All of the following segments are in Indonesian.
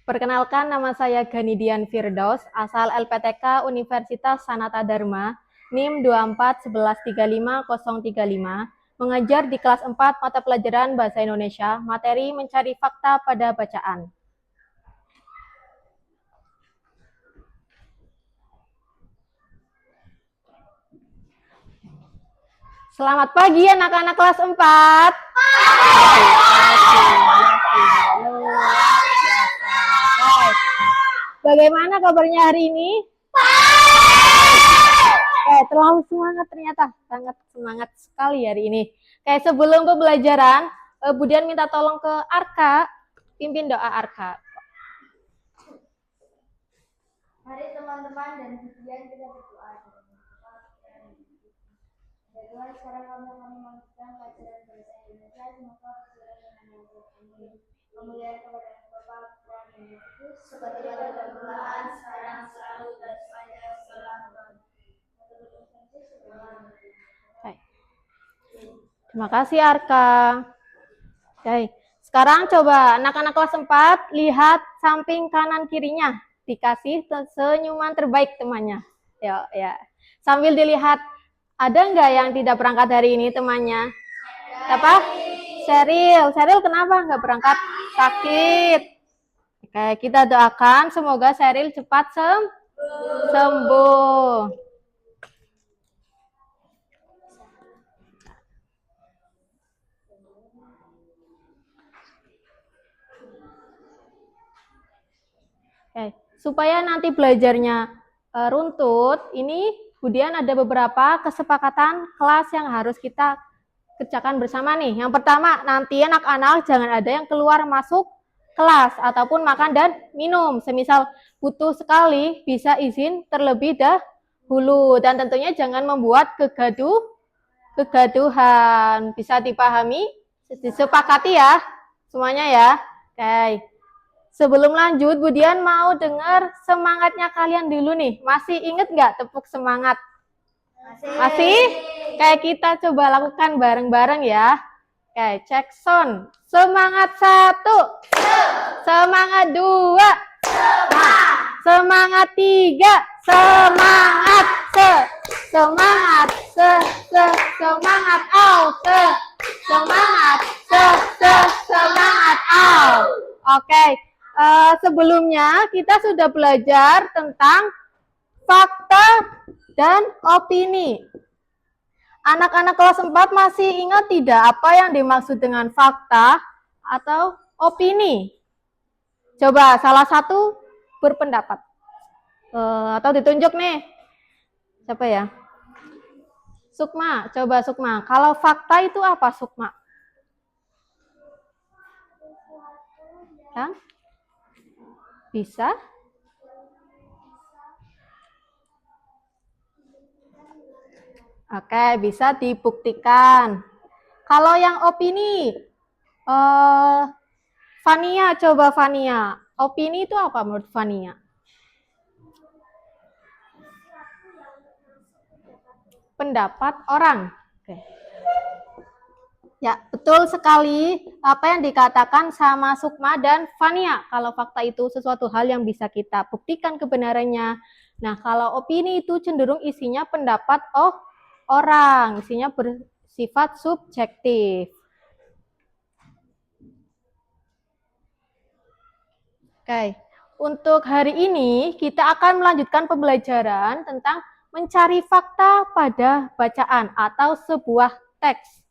Perkenalkan, nama saya Ganidian Firdaus, asal LPTK Universitas Sanata Dharma, NIM 2411350035, mengajar di kelas 4 mata pelajaran Bahasa Indonesia, materi mencari fakta pada bacaan. Selamat pagi anak-anak kelas 4. Bagaimana kabarnya hari ini? Terlalu semangat ternyata, sangat semangat sekali hari ini. Sebelum pembelajaran, Budian minta tolong ke Arka, pimpin doa Arka. Mari teman-teman dan Budian kita berdoa. Ya Tuhan, sekarang kami melanjutkan pelajaran bahasa Indonesia. Semoga pelajaran dengan yang terkini kemuliaan kepada Bapa, Tuhan dan Roh Kudus, seperti pada permulaan, sekarang, selalu, dan sepanjang segala. Terima kasih Arka. Oke, sekarang coba anak-anak kelas 4 lihat samping kanan kirinya, dikasih senyuman terbaik temannya. Ya. Sambil dilihat, ada nggak yang tidak berangkat hari ini temannya? Siapa? Sheryl kenapa nggak berangkat? Sakit. Oke, kita doakan semoga Sheryl cepat sembuh. Oke, supaya nanti belajarnya runtut, ini kemudian ada beberapa kesepakatan kelas yang harus kita kerjakan bersama nih. Yang pertama, nanti anak-anak jangan ada yang keluar masuk kelas ataupun makan dan minum. Semisal butuh sekali, bisa izin terlebih dahulu. Dan tentunya jangan membuat kegaduhan. Bisa dipahami? Disepakati ya semuanya ya. Oke. Sebelum lanjut, Budian mau dengar semangatnya kalian dulu nih. Masih inget nggak tepuk semangat? Masih? Kayak kita coba lakukan bareng-bareng ya. Oke, cek sound. Semangat 1. Semangat 2. Semangat 3. Semangat semangat semangat semangat Oke. Sebelumnya kita sudah belajar tentang fakta dan opini. Anak-anak kelas 4 masih ingat tidak apa yang dimaksud dengan fakta atau opini? Coba salah satu berpendapat. Atau ditunjuk nih. Siapa ya? Sukma, coba Sukma. Kalau fakta itu apa Sukma? Yang bisa bisa dibuktikan. Kalau yang opini, Fania, coba Fania. Opini itu apa menurut Fania? Pendapat orang. Oke. Ya, betul sekali apa yang dikatakan sama Sukma dan Fania. Kalau fakta itu sesuatu hal yang bisa kita buktikan kebenarannya. Nah, kalau opini itu cenderung isinya pendapat orang, isinya bersifat subjektif. Oke, untuk hari ini kita akan melanjutkan pembelajaran tentang mencari fakta pada bacaan atau sebuah teks.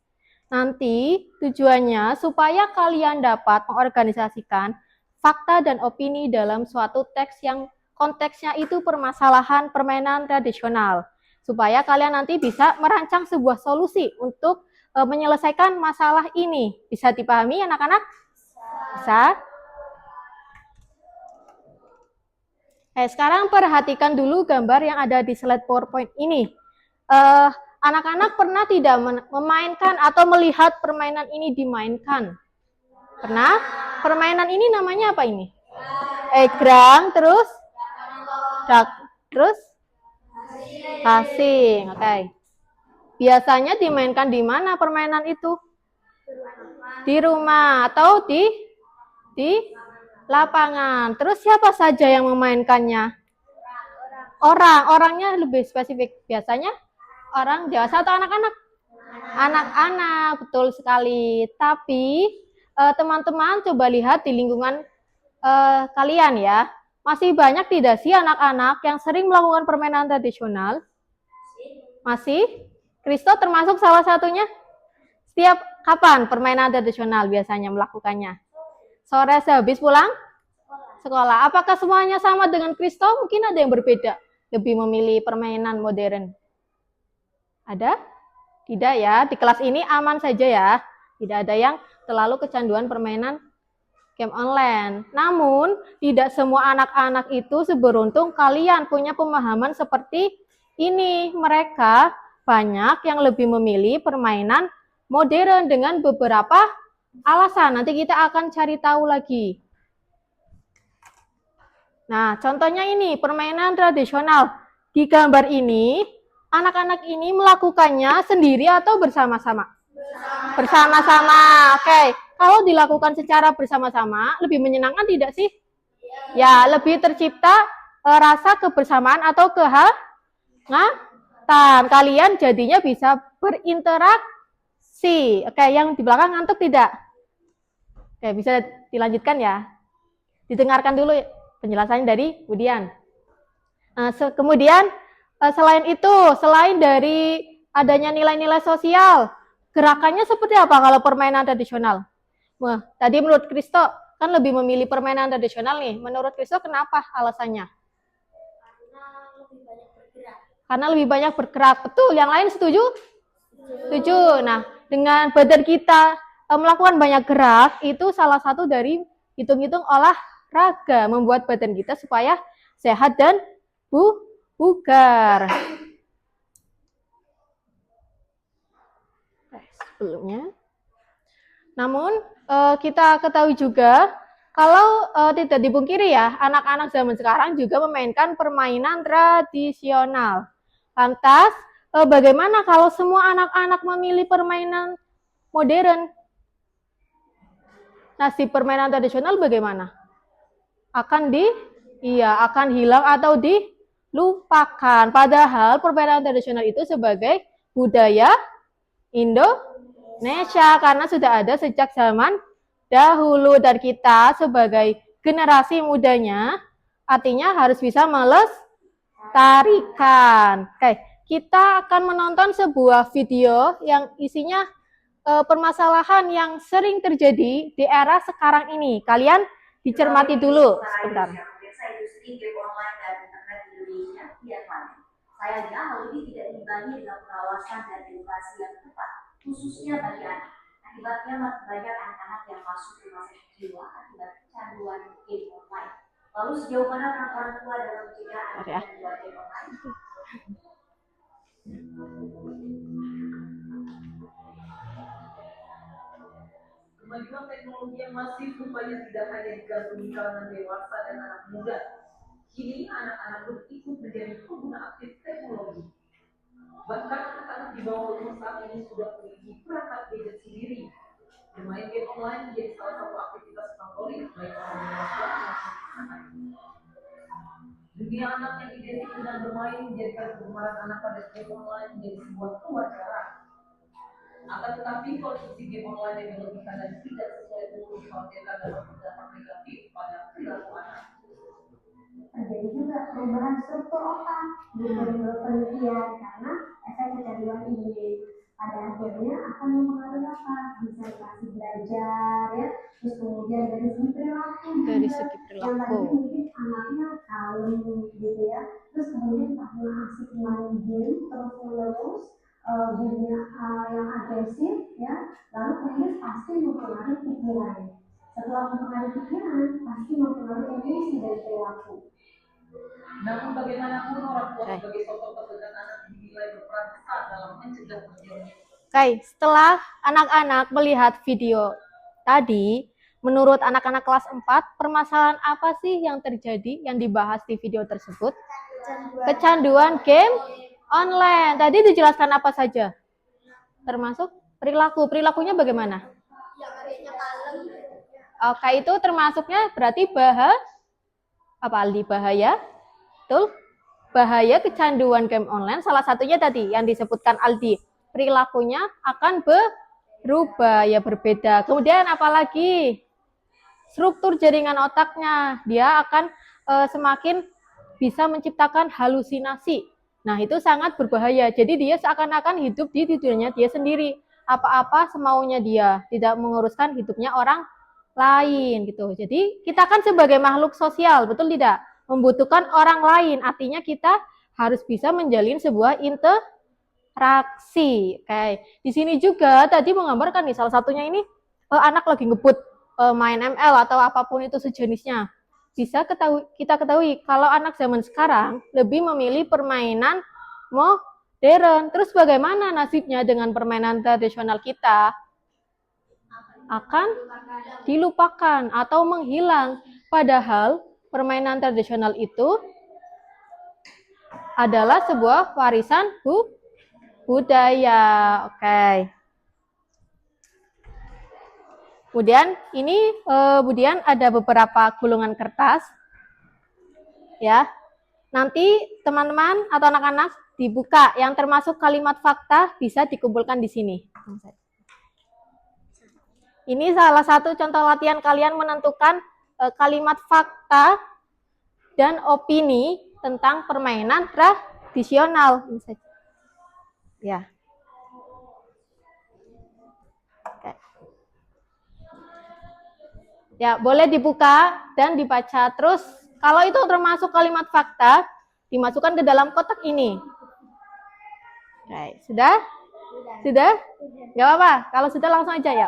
Nanti tujuannya supaya kalian dapat mengorganisasikan fakta dan opini dalam suatu teks yang konteksnya itu permasalahan permainan tradisional. Supaya kalian nanti bisa merancang sebuah solusi untuk menyelesaikan masalah ini. Bisa dipahami anak-anak? Bisa? Sekarang perhatikan dulu gambar yang ada di slide PowerPoint ini. Anak-anak pernah tidak memainkan atau melihat permainan ini dimainkan? Pernah? Permainan ini namanya apa ini? Egrang, terus? Terus? Asing, oke. Biasanya dimainkan di mana permainan itu? Di rumah atau di lapangan. Terus siapa saja yang memainkannya? Orangnya lebih spesifik. Biasanya orang dewasa atau anak-anak? Anak-anak, betul sekali. Tapi teman-teman coba lihat di lingkungan kalian ya. Masih banyak tidak sih anak-anak yang sering melakukan permainan tradisional? Masih? Kristo termasuk salah satunya? Setiap kapan permainan tradisional biasanya melakukannya? Sore sehabis pulang sekolah. Apakah semuanya sama dengan Kristo? Mungkin ada yang berbeda. Lebih memilih permainan modern. Ada? Tidak ya. Di kelas ini aman saja ya. Tidak ada yang terlalu kecanduan permainan game online. Namun, tidak semua anak-anak itu seberuntung kalian punya pemahaman seperti ini. Mereka banyak yang lebih memilih permainan modern dengan beberapa alasan. Nanti kita akan cari tahu lagi. Nah, contohnya ini, permainan tradisional. Di gambar ini, anak-anak ini melakukannya sendiri atau bersama-sama? Bersama-sama. Oke, kalau dilakukan secara bersama-sama, lebih menyenangkan tidak sih? Ya, lebih tercipta rasa kebersamaan atau kehangatan. Kalian jadinya bisa berinteraksi. Oke, yang di belakang ngantuk tidak? Oke, bisa dilanjutkan ya. Didengarkan dulu penjelasannya dari Budian. Kemudian selain itu, selain dari adanya nilai-nilai sosial, gerakannya seperti apa kalau permainan tradisional? Wah, tadi menurut Kristo kan lebih memilih permainan tradisional nih. Menurut Kristo kenapa alasannya? Karena lebih banyak bergerak. Betul, yang lain setuju? Setuju. Nah, dengan badan kita melakukan banyak gerak, itu salah satu dari hitung-hitung olahraga, membuat badan kita supaya sehat dan bugar. Sebelumnya. Namun, kita ketahui juga, kalau tidak dipungkiri ya, anak-anak zaman sekarang juga memainkan permainan tradisional. Lantas, bagaimana kalau semua anak-anak memilih permainan modern? Nasib permainan tradisional bagaimana? Akan hilang atau dilupakan. Padahal permainan tradisional itu sebagai budaya Indonesia karena sudah ada sejak zaman dahulu, dan kita sebagai generasi mudanya artinya harus bisa melestarikan. Oke, kita akan menonton sebuah video yang isinya permasalahan yang sering terjadi di era sekarang ini. Kalian dicermati dulu sebentar. Sayangnya hal ini tidak diimbangi dengan pengawasan dan edukasi yang tepat, khususnya bagi anak. Akibatnya banyak anak-anak yang masuk ke rumah sakit jiwa akibat kecanduan game online. Lalu sejauh mana peran orang tua dalam mencegah anak kecanduan game online? Kemajuan teknologi yang masif rupanya tidak hanya digandrungi kalangan dewasa dan anak muda. Kini anak-anak pun ikut menjadi pengguna aktif teknologi. Bahkan anak-anak di bawah umur saat ini sudah memiliki perangkat gadget sendiri. Bermain game online menjadi salah satu aktivitas favorit baik orang dewasa maupun anak. Dunia anak yang identik dengan bermain menjadikan kegemaran anak pada game online menjadi sebuah kewajaran. Akan tetapi konsumsi game online yang berlebihan dan tidak sesuai umur dikhawatirkan dapat berdampak negatif pada perilaku anak. Terjadi juga perubahan struktur otak menurut penelitian karena efek kecanduan ini pada akhirnya akan mempengaruhi apa? Konsentrasi belajar ya, terus kemudian dari segi perilaku yang tadi mungkin anaknya kalem gitu ya, terus kemudian karena asik main game terus gamenya yang agresif ya, lalu kemudian pasti mempengaruhi pikiran. Setelah mempengaruhi pikiran, pasti mempengaruhi emosi dan perilaku. Namun bagaimanapun orang tua sebagai sosok terdekat anak dinilai berperan besar dalam mencegah terjadinya. Oke, setelah anak-anak melihat video tadi, menurut anak-anak kelas 4, permasalahan apa sih yang terjadi yang dibahas di video tersebut? Kecanduan game online. Tadi dijelaskan apa saja? Termasuk perilaku. Perilakunya bagaimana? Yang adanya kalem. Oke, itu termasuknya berarti apa Aldi? Bahaya? Betul? Bahaya kecanduan game online, salah satunya tadi yang disebutkan Aldi. Perilakunya akan berubah, ya berbeda. Kemudian apalagi? Struktur jaringan otaknya, dia akan semakin bisa menciptakan halusinasi. Nah, itu sangat berbahaya. Jadi dia seakan-akan hidup di dunianya dia sendiri. Apa-apa semaunya dia, tidak menguruskan hidupnya orang lain gitu. Jadi kita kan sebagai makhluk sosial, betul tidak? Membutuhkan orang lain. Artinya kita harus bisa menjalin sebuah interaksi. Oke. Di sini juga tadi menggambarkan nih salah satunya ini anak lagi ngebut main ML atau apapun itu sejenisnya. Bisa kita ketahui kalau anak zaman sekarang lebih memilih permainan modern. Terus bagaimana nasibnya dengan permainan tradisional kita? Akan dilupakan atau menghilang. Padahal permainan tradisional itu adalah sebuah warisan budaya. Oke. Kemudian ini kemudian ada beberapa gulungan kertas, ya. Nanti teman-teman atau anak-anak dibuka, yang termasuk kalimat fakta bisa dikumpulkan di sini. Ini salah satu contoh latihan kalian menentukan kalimat fakta dan opini tentang permainan tradisional. Ya. Ya, boleh dibuka dan dibaca. Terus, kalau itu termasuk kalimat fakta, dimasukkan ke dalam kotak ini. Oke, sudah? Sudah? Gak apa-apa. Kalau sudah langsung aja ya.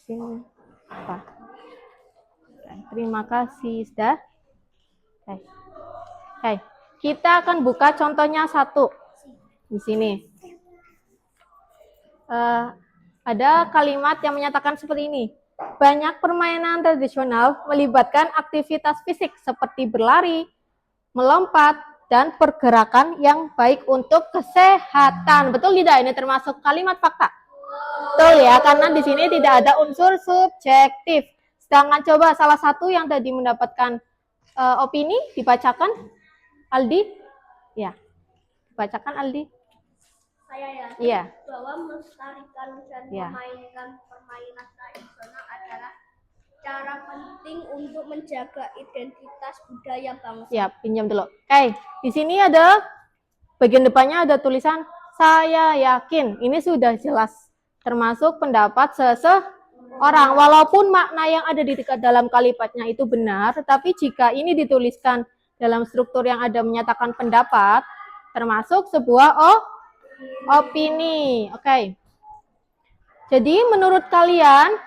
Sini. Apa? Terima kasih. Sudah? Oke. Oke. Kita akan buka contohnya satu. Di sini. Ada kalimat yang menyatakan seperti ini. Banyak permainan tradisional melibatkan aktivitas fisik seperti berlari, melompat, dan pergerakan yang baik untuk kesehatan. Betul tidak? Ini termasuk kalimat fakta. Betul ya, karena di sini tidak ada unsur subjektif. Sedangkan coba salah satu yang tadi mendapatkan opini dibacakan, Aldi. Ya, dibacakan Aldi. Saya yakin Iya. bahwa melestarikan dan memainkan permainan tradisional adalah cara penting untuk menjaga identitas budaya bangsa. Ya, pinjam dulu. Oke, di sini ada bagian depannya ada tulisan saya yakin. Ini sudah jelas termasuk pendapat seseorang. Walaupun makna yang ada di dalam kalimatnya itu benar, tetapi jika ini dituliskan dalam struktur yang ada menyatakan pendapat, termasuk sebuah opini. Oke. Jadi menurut kalian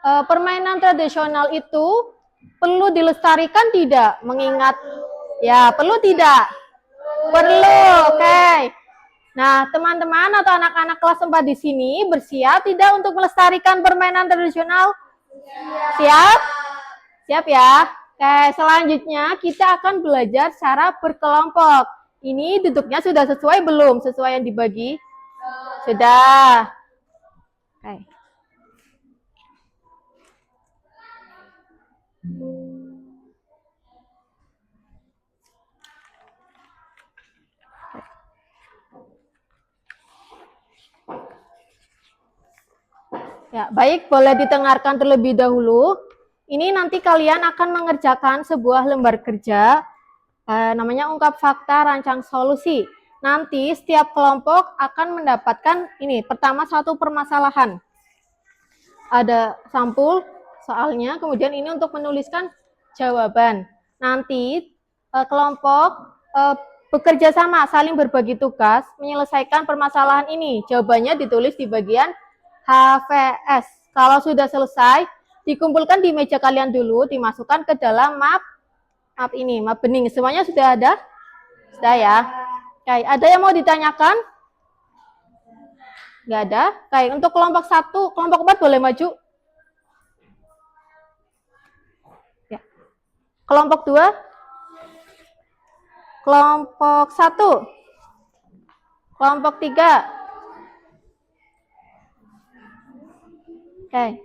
permainan tradisional itu perlu dilestarikan tidak? Mengingat ya, perlu tidak? Perlu. Oke. Nah, teman-teman atau anak-anak kelas 4 di sini bersiap tidak untuk melestarikan permainan tradisional? Siap? Siap ya? Oke, selanjutnya kita akan belajar cara berkelompok. Ini duduknya sudah sesuai belum? Sesuai yang dibagi? Sudah. Oke. Ya, baik, boleh ditengarkan terlebih dahulu. Ini nanti kalian akan mengerjakan sebuah lembar kerja, namanya ungkap fakta, rancang solusi. Nanti setiap kelompok akan mendapatkan ini, pertama satu permasalahan. Ada sampul soalnya, kemudian ini untuk menuliskan jawaban. Nanti kelompok bekerja sama, saling berbagi tugas, menyelesaikan permasalahan ini. Jawabannya ditulis di bagian HVS. Kalau sudah selesai, dikumpulkan di meja kalian dulu, dimasukkan ke dalam map ini, map bening. Semuanya sudah ada? Sudah ya? Oke, ada yang mau ditanyakan? Nggak ada? Oke, untuk kelompok 1, kelompok 4 boleh maju. Ya. Kelompok 2. Kelompok 1. Kelompok 3. Oke.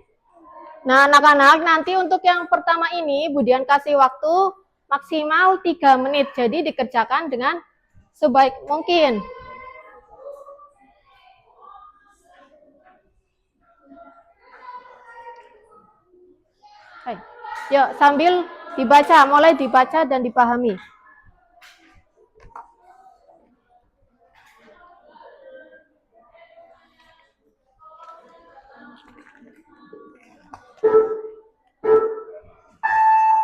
Nah, anak-anak, nanti untuk yang pertama ini, Budian kasih waktu maksimal 3 menit. Jadi dikerjakan dengan sebaik mungkin. Oke. Yuk, sambil dibaca, mulai dibaca dan dipahami.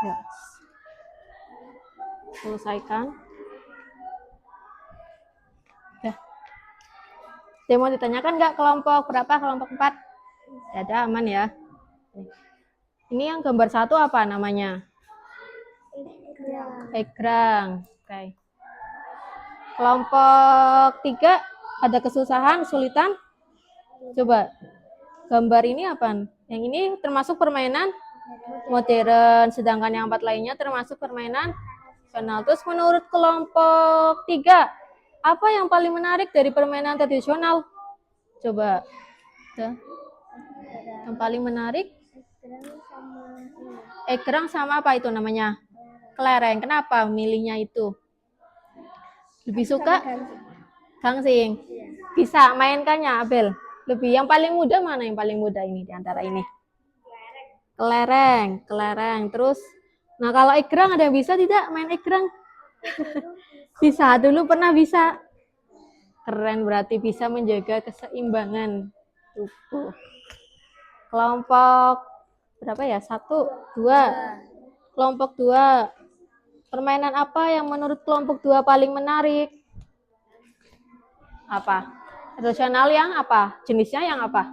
Ya. Selesaikan. Ya. Ada mau ditanyakan nggak kelompok berapa, kelompok 4? Ada, aman ya. Ini yang gambar 1 apa namanya? Egrang. Oke. Kelompok 3 ada kesusahan, kesulitan? Coba. Gambar ini apa? Yang ini termasuk permainan modern, sedangkan yang 4 lainnya termasuk permainan tradisional. Terus menurut kelompok 3, apa yang paling menarik dari permainan tradisional? Coba. Yang paling menarik? Egrang sama apa itu namanya? Kelereng. Kenapa milihnya itu? Lebih suka? Gangsing. Bisa mainkannya, Abel? Lebih yang paling mudah mana yang paling mudah ini di antara ini? Kelereng. Terus, nah kalau egrang ada yang bisa tidak main egrang? Bisa, dulu pernah bisa. Keren, berarti bisa menjaga keseimbangan tubuh. Kelompok berapa ya? 1, 2. Kelompok 2. Permainan apa yang menurut kelompok 2 paling menarik? Apa? Tradisional yang apa? Jenisnya yang apa?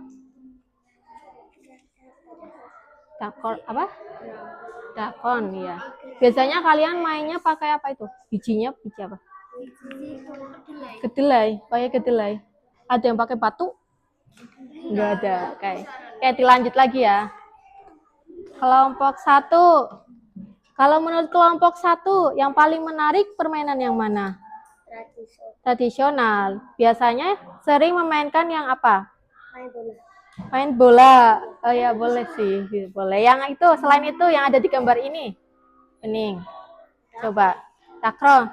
Dakon apa? Dakon, ya. Biasanya kalian mainnya pakai apa itu? Biji apa? Kedelai. Pakai kedelai. Ada yang pakai batu? Enggak ada. Oke, dilanjut lagi ya. Kelompok 1. Kalau menurut kelompok 1, yang paling menarik permainan yang mana? Tradisional. Biasanya sering memainkan yang apa? Main bola. Oh ya, boleh sih. Boleh. Yang itu, selain itu yang ada di gambar ini. Bening. Coba. Dakon.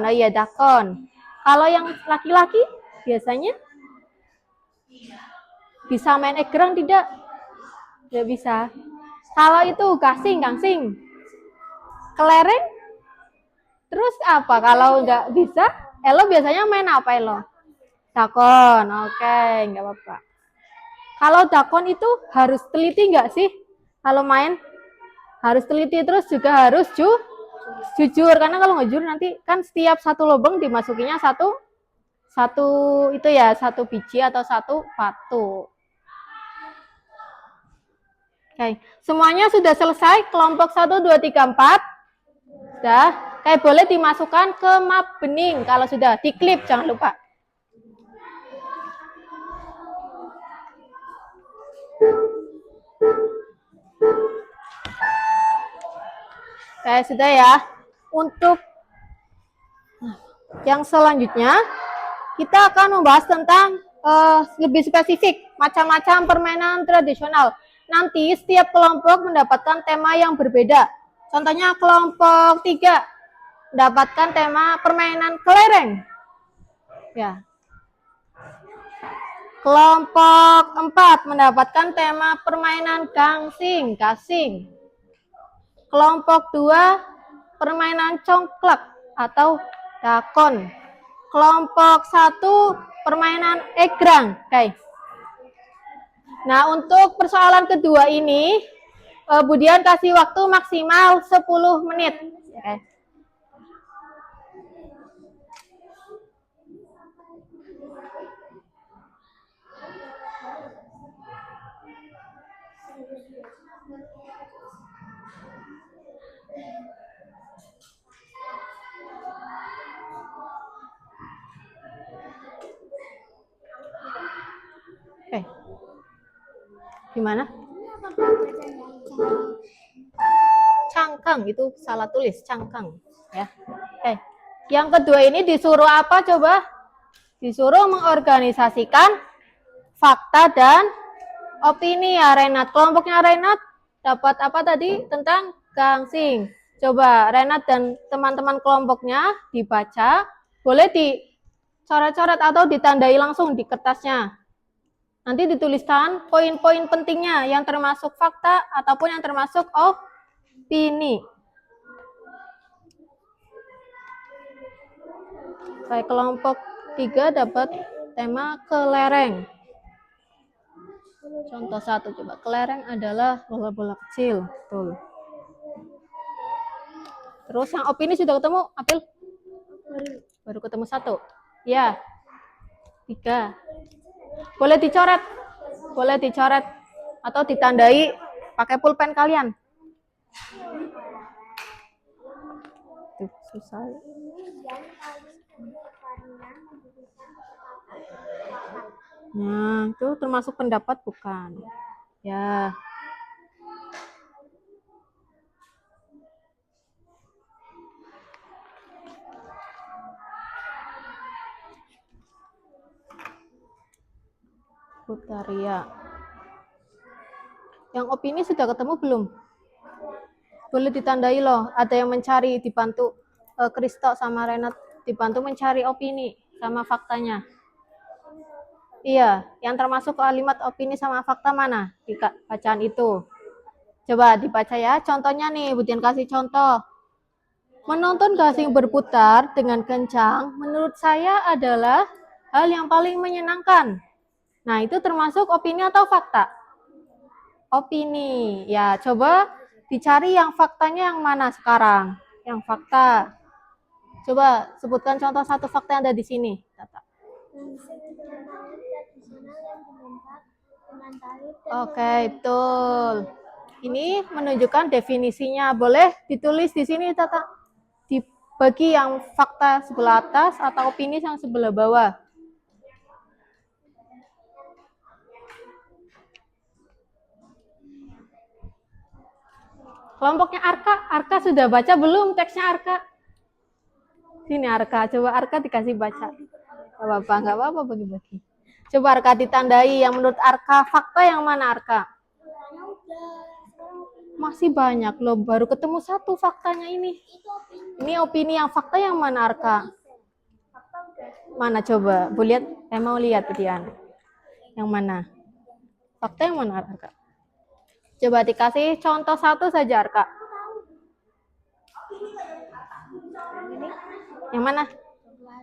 Oh iya, dakon. Kalau yang laki-laki biasanya bisa main egrang tidak? Tidak bisa. Kalau itu gangsing. Kelereng? Terus apa? Kalau nggak bisa, Elo biasanya main apa Elo? Dakon. Oke, nggak apa-apa. Kalau dakon itu harus teliti nggak sih? Kalau main harus teliti, terus juga harus jujur. Karena kalau nggak jujur nanti kan setiap satu lubang dimasukinya satu itu ya, 1 biji atau 1 batu. Oke, semuanya sudah selesai. Kelompok 1, 2, 3, 4. Sudah. Kayak boleh dimasukkan ke map bening. Kalau sudah, diklip jangan lupa. Oke, sudah ya. Untuk yang selanjutnya, kita akan membahas tentang lebih spesifik macam-macam permainan tradisional. Nanti setiap kelompok mendapatkan tema yang berbeda. Contohnya kelompok 3 mendapatkan tema permainan kelereng. Ya. Kelompok 4 mendapatkan tema permainan gasing. Kelompok 2 permainan congklak atau dakon. Kelompok 1 permainan egrang. Oke. Nah, untuk persoalan kedua ini, Budian kasih waktu maksimal 10 menit. Oke. Oke. Gimana? Cangkang, itu salah tulis, cangkang. Ya. Oke. Yang kedua ini disuruh apa coba? Disuruh mengorganisasikan fakta dan Opini ya Renat. Kelompoknya Renat dapat apa tadi? Tentang gangsing. Coba Renat dan teman-teman kelompoknya dibaca. Boleh dicoret-coret atau ditandai langsung di kertasnya. Nanti dituliskan poin-poin pentingnya yang termasuk fakta ataupun yang termasuk opini. Baik, kelompok 3 dapat tema kelereng. Contoh 1 coba. Kelereng adalah bola-bola kecil. Betul. Terus yang opini sudah ketemu, April? Baru ketemu 1. Ya. 3. Boleh dicoret. Boleh dicoret atau ditandai pakai pulpen kalian. Tuh, susah. Nah, itu termasuk pendapat bukan? Ya. Putaria. Yang opini sudah ketemu belum? Boleh ditandai loh. Ada yang mencari dibantu Kristo sama Renat dibantu mencari opini sama faktanya. Iya, yang termasuk kalimat opini sama fakta mana di bacaan itu? Coba dibaca ya. Contohnya nih, Budian kasih contoh. Menonton gasing berputar dengan kencang menurut saya adalah hal yang paling menyenangkan. Nah, itu termasuk opini atau fakta? Opini. Ya, coba dicari yang faktanya yang mana sekarang? Yang fakta. Coba sebutkan contoh 1 fakta yang ada di sini. Oke, betul. Ini menunjukkan definisinya. Boleh ditulis di sini, Tata. Dibagi yang fakta sebelah atas atau opini yang sebelah bawah. Kelompoknya Arka sudah baca belum teksnya Arka? Sini Arka, coba Arka dikasih baca. Nggak apa-apa bagi-bagi. Coba Arka ditandai yang menurut Arka fakta yang mana Arka? Masih banyak loh, baru ketemu 1 faktanya ini. Ini opini yang fakta yang mana Arka? Mana coba? Boleh lihat? Mau lihat Budian. Yang mana? Fakta yang mana Arka? Coba dikasih contoh 1 saja Arka. Yang mana?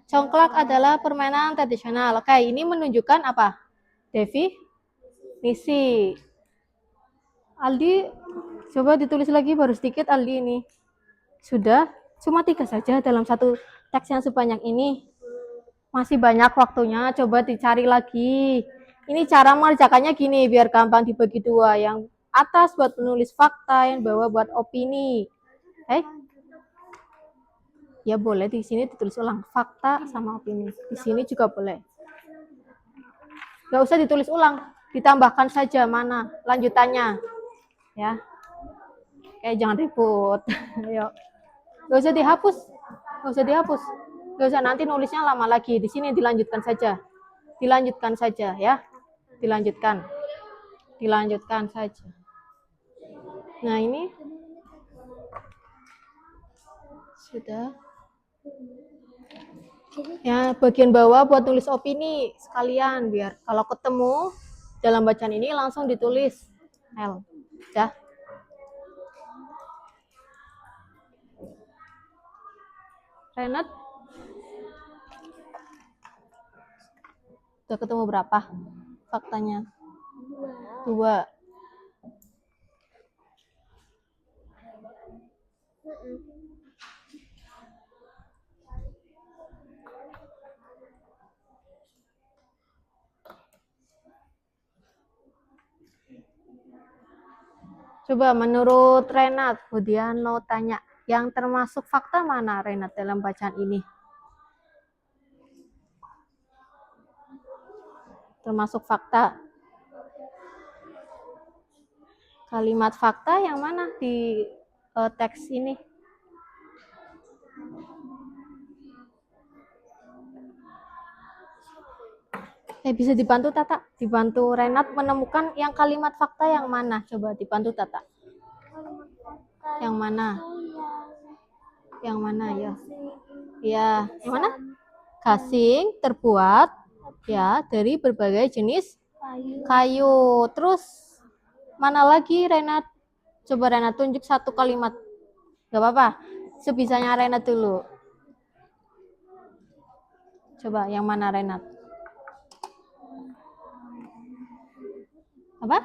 Congklak adalah permainan tradisional. Oke, ini menunjukkan apa? Definisi. Aldi, coba ditulis lagi baru sedikit Aldi ini. Sudah, cuma 3 saja dalam 1 teks yang sebanyak ini. Masih banyak waktunya, coba dicari lagi. Ini cara mengerjakannya gini, biar gampang dibagi 2. Yang atas buat menulis fakta, yang bawah buat opini. Ya boleh di sini ditulis ulang fakta sama opini. Di sini juga boleh. Gak usah ditulis ulang, ditambahkan saja mana lanjutannya. Ya. Jangan ribut. Ayo. Gak usah dihapus. Gak usah dihapus. Gak usah nanti nulisnya lama lagi. Di sini dilanjutkan saja. Dilanjutkan saja ya. Dilanjutkan. Dilanjutkan saja. Nah, ini sudah. Ya, bagian bawah buat tulis opini sekalian biar kalau ketemu dalam bacaan ini langsung ditulis L. Ya. Renat udah ketemu berapa faktanya? 2. Coba menurut Renat, Budiano tanya, yang termasuk fakta mana Renat dalam bacaan ini? Termasuk fakta. Kalimat fakta yang mana di teks ini? Bisa dibantu Tata, dibantu Renat menemukan yang kalimat fakta yang mana? Coba dibantu Tata. Yang mana? Yang mana ya? Ya, yang mana? Gasing terbuat ya dari berbagai jenis kayu. Terus mana lagi Renat? Coba Renat tunjuk satu kalimat. Gak apa-apa. Sebisanya Renat dulu. Coba yang mana Renat? Apa?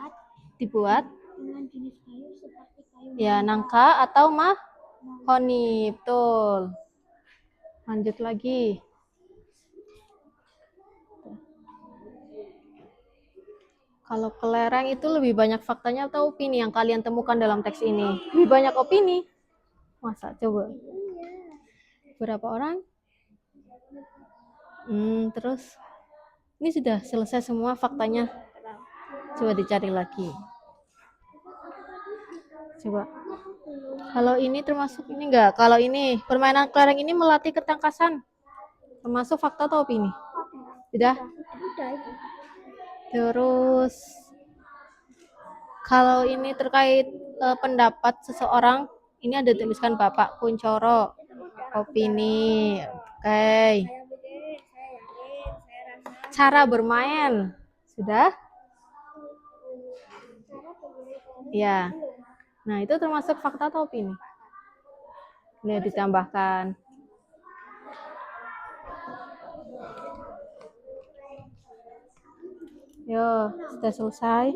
Dibuat? Dengan jenis kayu seperti kayu Ya, nangka atau mahoni. Betul. Lanjut lagi. Kalau kelereng itu lebih banyak faktanya atau opini yang kalian temukan dalam teks ini? Lebih banyak opini. Masa? Coba. Berapa orang? Terus ini sudah selesai semua faktanya. Coba dicari lagi. Coba. Kalau ini termasuk ini enggak? Kalau ini permainan kelereng ini melatih ketangkasan. Termasuk fakta atau opini? Sudah? Terus kalau ini terkait pendapat seseorang, ini ada tuliskan Bapak Kuncoro. Opini. Oke. Cara bermain. Sudah? Ya. Nah, itu termasuk fakta atau opini? Ini ditambahkan. Yo, sudah selesai.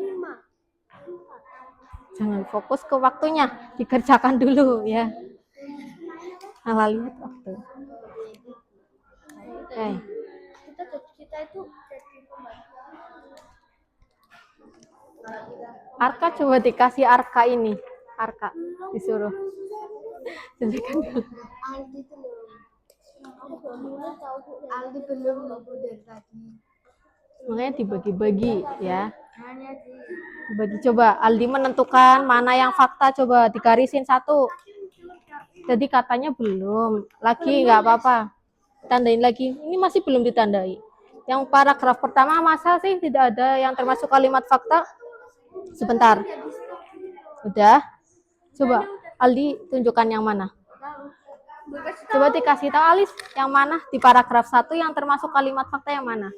Jangan fokus ke waktunya, dikerjakan dulu ya. Nah, lihat waktu. Oke. kita itu jadi Arka coba dikasih Arka ini. Arka disuruh. Tunjukkan dulu. Aldi itu Aldi belum dari tadi. Makanya dibagi-bagi ya. Bagi coba Aldi menentukan mana yang fakta, coba digarisin satu. Jadi katanya belum. Lagi nggak apa-apa. Tandain lagi. Ini masih belum ditandai. Yang paragraf pertama masa sih tidak ada yang termasuk kalimat fakta? Sebentar. Udah? Coba Aldi tunjukkan yang mana? Coba dikasih tahu Alis yang mana di paragraf 1 yang termasuk kalimat fakta yang mana?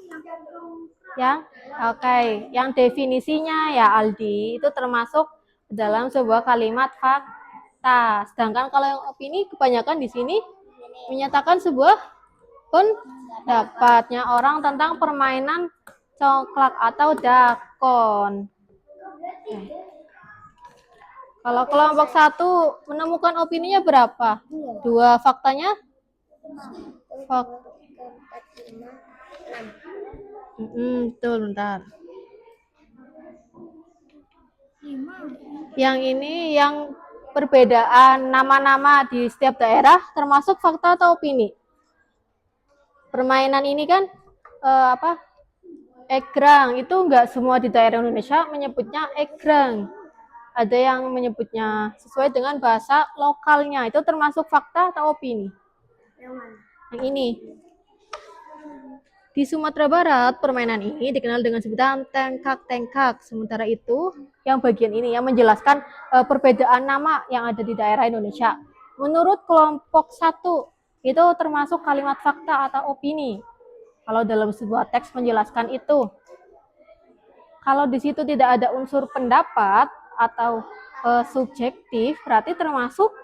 Ya, oke. Yang definisinya ya Aldi itu termasuk dalam sebuah kalimat fakta. Sedangkan kalau yang opini kebanyakan di sini menyatakan sebuah pendapatnya orang tentang permainan congklak atau dakon. Kalau kelompok 1 menemukan opininya berapa? 2, faktanya? Betul, bentar. Yang ini yang perbedaan nama-nama di setiap daerah termasuk fakta atau opini? Permainan ini kan egrang, itu enggak semua di daerah Indonesia menyebutnya egrang. Ada yang menyebutnya sesuai dengan bahasa lokalnya. Itu termasuk fakta atau opini? Yang ini. Di Sumatera Barat, permainan ini dikenal dengan sebutan tengkak-tengkak. Sementara itu, yang bagian ini yang menjelaskan perbedaan nama yang ada di daerah Indonesia. Menurut kelompok 1, itu termasuk kalimat fakta atau opini. Kalau dalam sebuah teks menjelaskan itu. Kalau di situ tidak ada unsur pendapat atau subjektif, berarti termasuk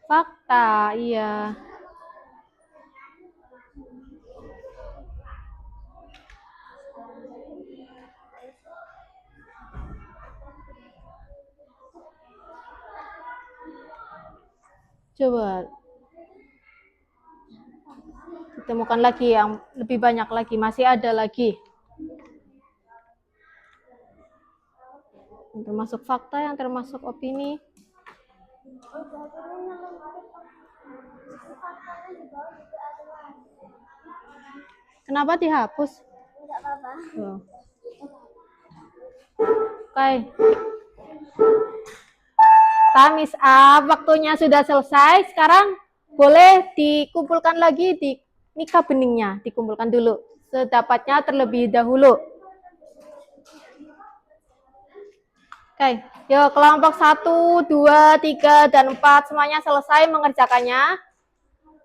fakta. Iya. Coba ditemukan lagi yang lebih banyak lagi, masih ada lagi. Yang termasuk fakta, yang termasuk opini. Kenapa dihapus? Tidak apa-apa. Oke. Tamis up, waktunya sudah selesai. Sekarang boleh dikumpulkan lagi di mika beningnya, dikumpulkan dulu. sedapatnya terlebih dahulu. Oke, yuk kelompok 1, 2, 3, dan 4 semuanya selesai mengerjakannya.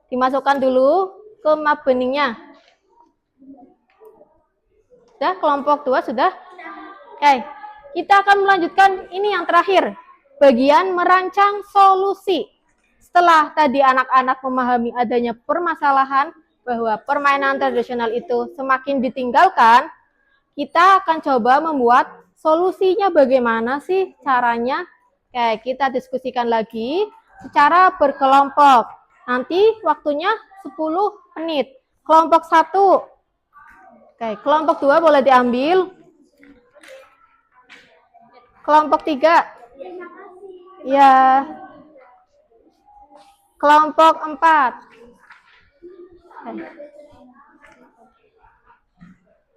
Dimasukkan dulu ke map beningnya. Sudah, kelompok 2 sudah? Oke, kita akan melanjutkan ini yang terakhir. Bagian merancang solusi. Setelah tadi anak-anak memahami adanya permasalahan bahwa permainan tradisional itu semakin ditinggalkan, kita akan coba membuat solusinya bagaimana sih caranya. Oke, kita diskusikan lagi secara berkelompok. Nanti waktunya 10 menit. Kelompok 1. Oke, kelompok 2 boleh diambil. Kelompok 3. Ya. Kelompok 4.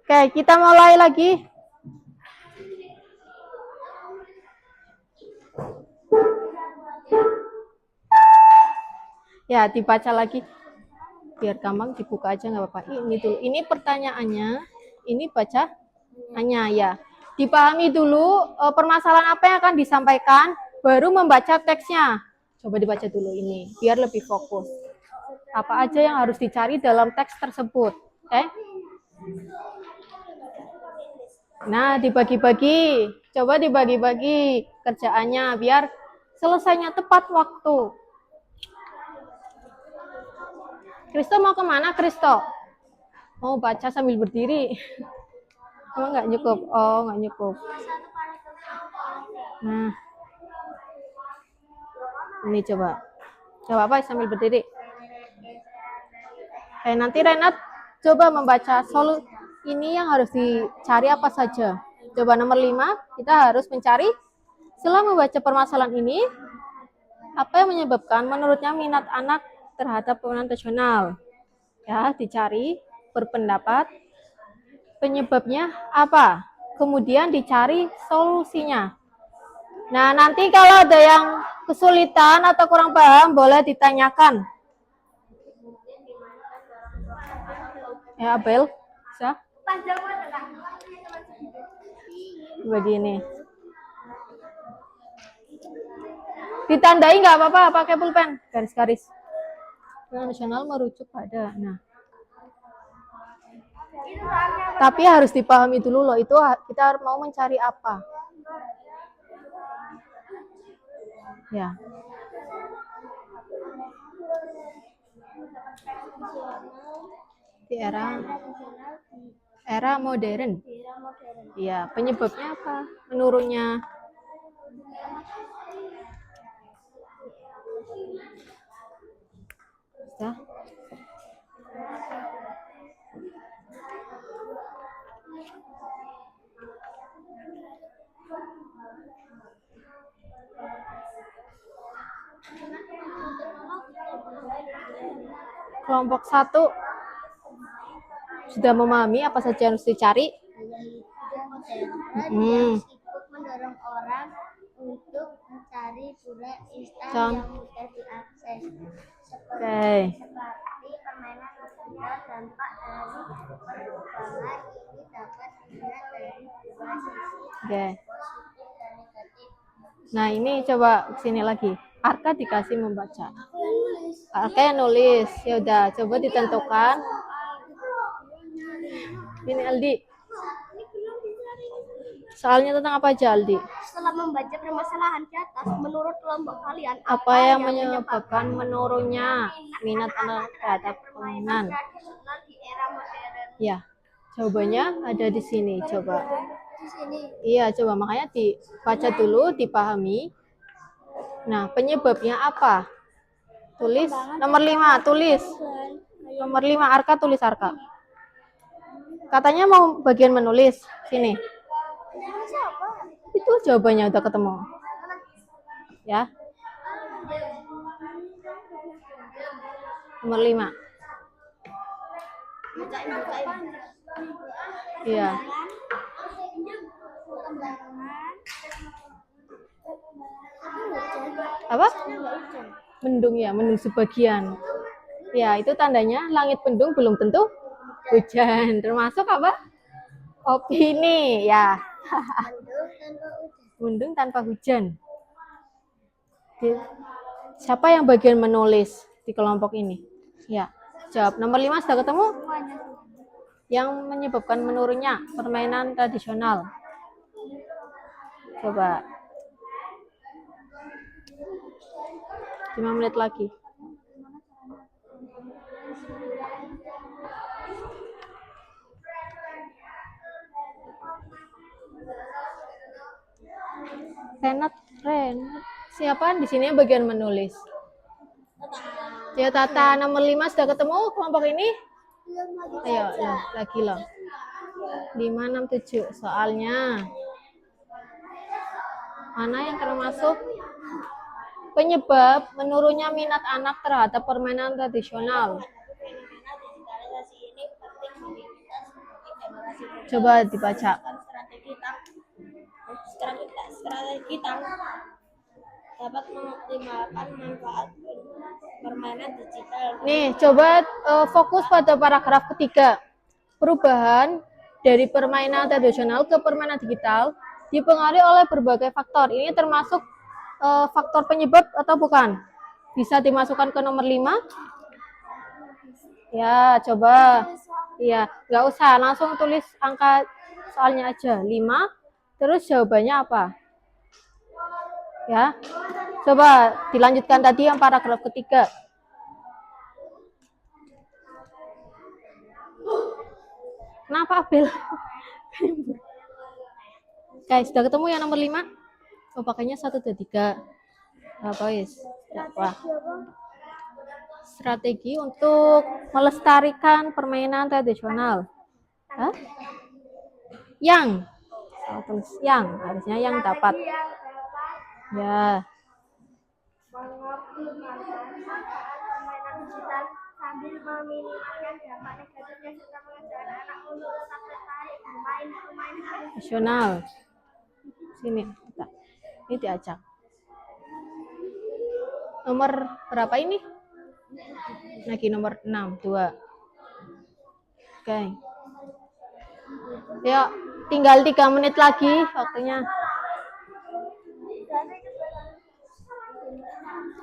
Oke, kita mulai lagi. Ya, dibaca lagi. Biar gampang dibuka aja nggak apa-apa. Ini dulu. Ini pertanyaannya. Ini bacaannya ya. Dipahami dulu permasalahan apa yang akan disampaikan, baru membaca teksnya. Coba dibaca dulu ini, biar lebih fokus. Apa aja yang harus dicari dalam teks tersebut. Oke? Nah, dibagi-bagi. Coba dibagi-bagi kerjaannya biar selesainya tepat waktu. Kristo mau kemana, Kristo? Mau baca sambil berdiri? Emang nggak cukup? Oh, nggak cukup. Nah, ini coba. Coba apa sambil berdiri? Nanti Renat coba membaca solusi. Ini yang harus dicari apa saja. Coba nomor 5, kita harus mencari setelah membaca permasalahan ini, apa yang menyebabkan menurutnya minat anak terhadap permainan tradisional. Ya, dicari berpendapat penyebabnya apa. Kemudian dicari solusinya. Nah, nanti kalau ada yang kesulitan atau kurang paham, boleh ditanyakan. Ya, Abel, bisa? Begini. Ditandai nggak apa-apa, pakai pulpen, garis-garis. Nasional merujuk pada. Nah. Tapi harus dipahami dulu loh, itu kita mau mencari apa. Ya. Di era modern. Ya, penyebabnya apa? Menurunnya. Sudah. Kelompok 1 sudah memahami apa saja yang harus dicari? Ikut mendorong orang untuk mencari pura instan yang mudah diakses. Seperti permainan digital, dampak dari perubahan ini dapat dilihat dari dua sisi, positif dan negatif. Nah, ini coba sini lagi. Arka dikasih membaca. Arka yang nulis. Ya udah, coba ditentukan. Ini Aldi. Soalnya tentang apa aja, Aldi? Setelah membaca permasalahan di atas, menurut kelompok kalian apa yang menyebabkan menurunnya minat anak terhadap permainan? di era modern? Ya, jawabannya ada di sini. Coba. Di sini. Iya, coba makanya dibaca dulu, dipahami. Nah, penyebabnya apa? Tulis nomor 5, tulis. Nomor 5, Arka tulis Arka. Katanya mau bagian menulis. Sini. Itu jawabannya udah ketemu. Ya. Nomor 5. Iya. Apa? Mendung ya, mendung sebagian. Ya, itu tandanya langit mendung belum tentu Hujan. Termasuk apa? Opini, ya. Mendung tanpa hujan. Siapa yang bagian menulis di kelompok ini? Ya, jawab. Nomor 5 sudah ketemu? Yang menyebabkan menurunnya permainan tradisional. Coba. 5 menit lagi. Renat. Siapa di sini yang bagian menulis? Ya, Tata. Nomor 5 sudah ketemu kelompok ini? Ayo, lagi loh. 5, 6, 7. Soalnya mana yang termasuk penyebab menurunnya minat anak terhadap permainan tradisional? Coba dibaca. Strategi dapat mengoptimalkan manfaat permainan digital. Nih, coba fokus pada paragraf ketiga. Perubahan dari permainan tradisional ke permainan digital dipengaruhi oleh berbagai faktor. Ini termasuk faktor penyebab atau bukan? Bisa dimasukkan ke nomor 5? Ya, coba. Iya, nggak usah. Langsung tulis angka soalnya aja. 5. Terus jawabannya apa? Ya, coba dilanjutkan tadi yang paragraf ketiga. Kenapa, Abel? Guys, sudah ketemu yang nomor 5? Oh, pakainya 1, 2, 3. Apa, guys? Wah. Strategi untuk melestarikan permainan tradisional. Hah? Yang. Yang. Harusnya yang dapat. Ya. Mengoptimalkan manfaat permainan digital sambil meminimalkan dampak negatifnya serta mengajarkan anak untuk tetap tertarik bermain permainan Nasional. Sini. Ini diajak. Nomor berapa ini? Lagi nomor 6, 2. Oke. Yuk, tinggal 3 menit lagi waktunya.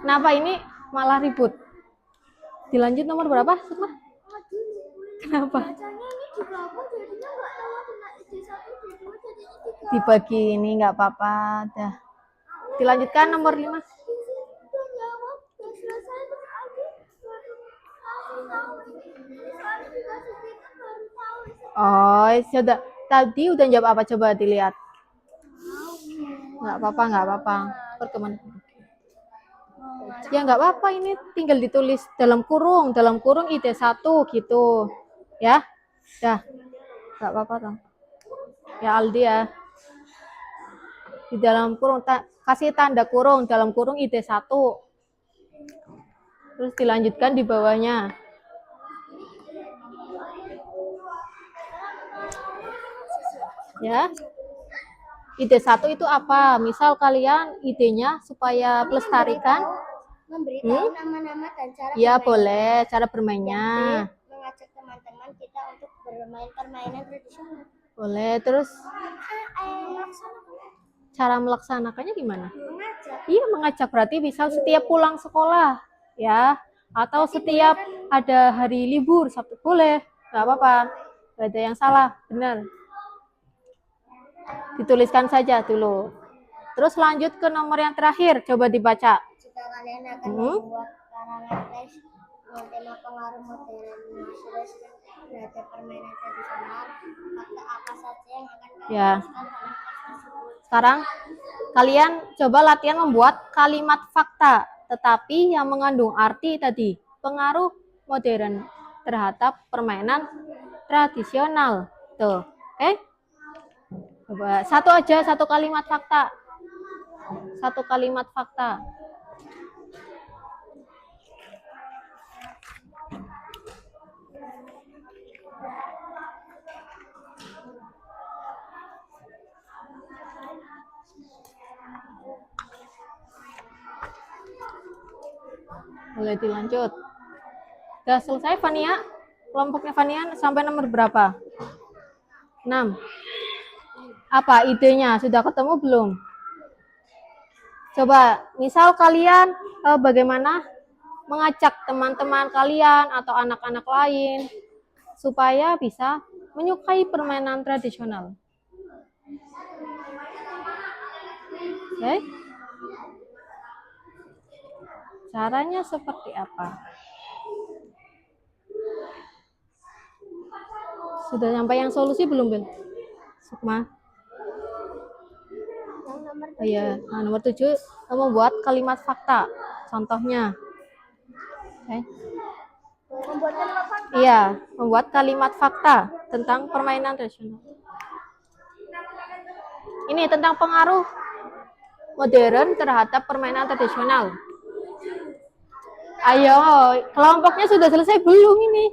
Kenapa ini malah ribut? Dilanjut nomor berapa, Sukma? Kenapa? Dibagi ini nggak apa-apa. Dah. Dilanjutkan nomor 5. Oh, sudah. Tadi udah jawab apa? Coba dilihat. Nggak apa-apa. Pertemuan. Ya nggak apa-apa, ini tinggal ditulis dalam kurung ide 1 gitu. Ya. Dah. Nggak apa-apa toh. Ya Aldi ya. Di dalam kurung kasih tanda kurung dalam kurung ide 1. Terus dilanjutkan di bawahnya. Ya. Ide 1 itu apa? Misal kalian idenya supaya pelestarikan memberitahu nama-nama dan cara ya bermain. boleh, cara bermainnya. Mengajak teman-teman kita untuk bermain permainan tradisional. Boleh, terus cara melaksanakannya gimana? Mengajak. Iya, mengajak berarti bisa setiap pulang sekolah, ya. Atau setiap ada hari libur, Sabtu boleh, nggak apa-apa. Nggak ada yang salah, benar. Dituliskan saja dulu. Terus lanjut ke nomor yang terakhir, coba dibaca. Jika kalian akan membuat karangan teks tema pengaruh modern masyarakat terhadap permainan tradisional, maka apa saja yang akan kalian Ya. tuliskan dalam teks tersebut? Sekarang kalian coba latihan membuat kalimat fakta, tetapi yang mengandung arti tadi, pengaruh modern terhadap permainan tradisional. Tuh, oke? Coba satu kalimat fakta. Satu kalimat fakta. Boleh dilanjut. Udah selesai, Fania? Kelompoknya Fanian sampai nomor berapa? 6. Apa idenya? Sudah ketemu belum? Coba, misal kalian bagaimana mengajak teman-teman kalian atau anak-anak lain supaya bisa menyukai permainan tradisional. Oke? Caranya seperti apa? Sudah sampai yang solusi belum, Ben? Sukma? Oh iya, nah, nomor 7 membuat kalimat fakta. Contohnya. Oke. Membuat kalimat fakta. Iya, membuat kalimat fakta tentang permainan tradisional. Ini tentang pengaruh modern terhadap permainan tradisional. Ayo, kelompoknya sudah selesai belum ini?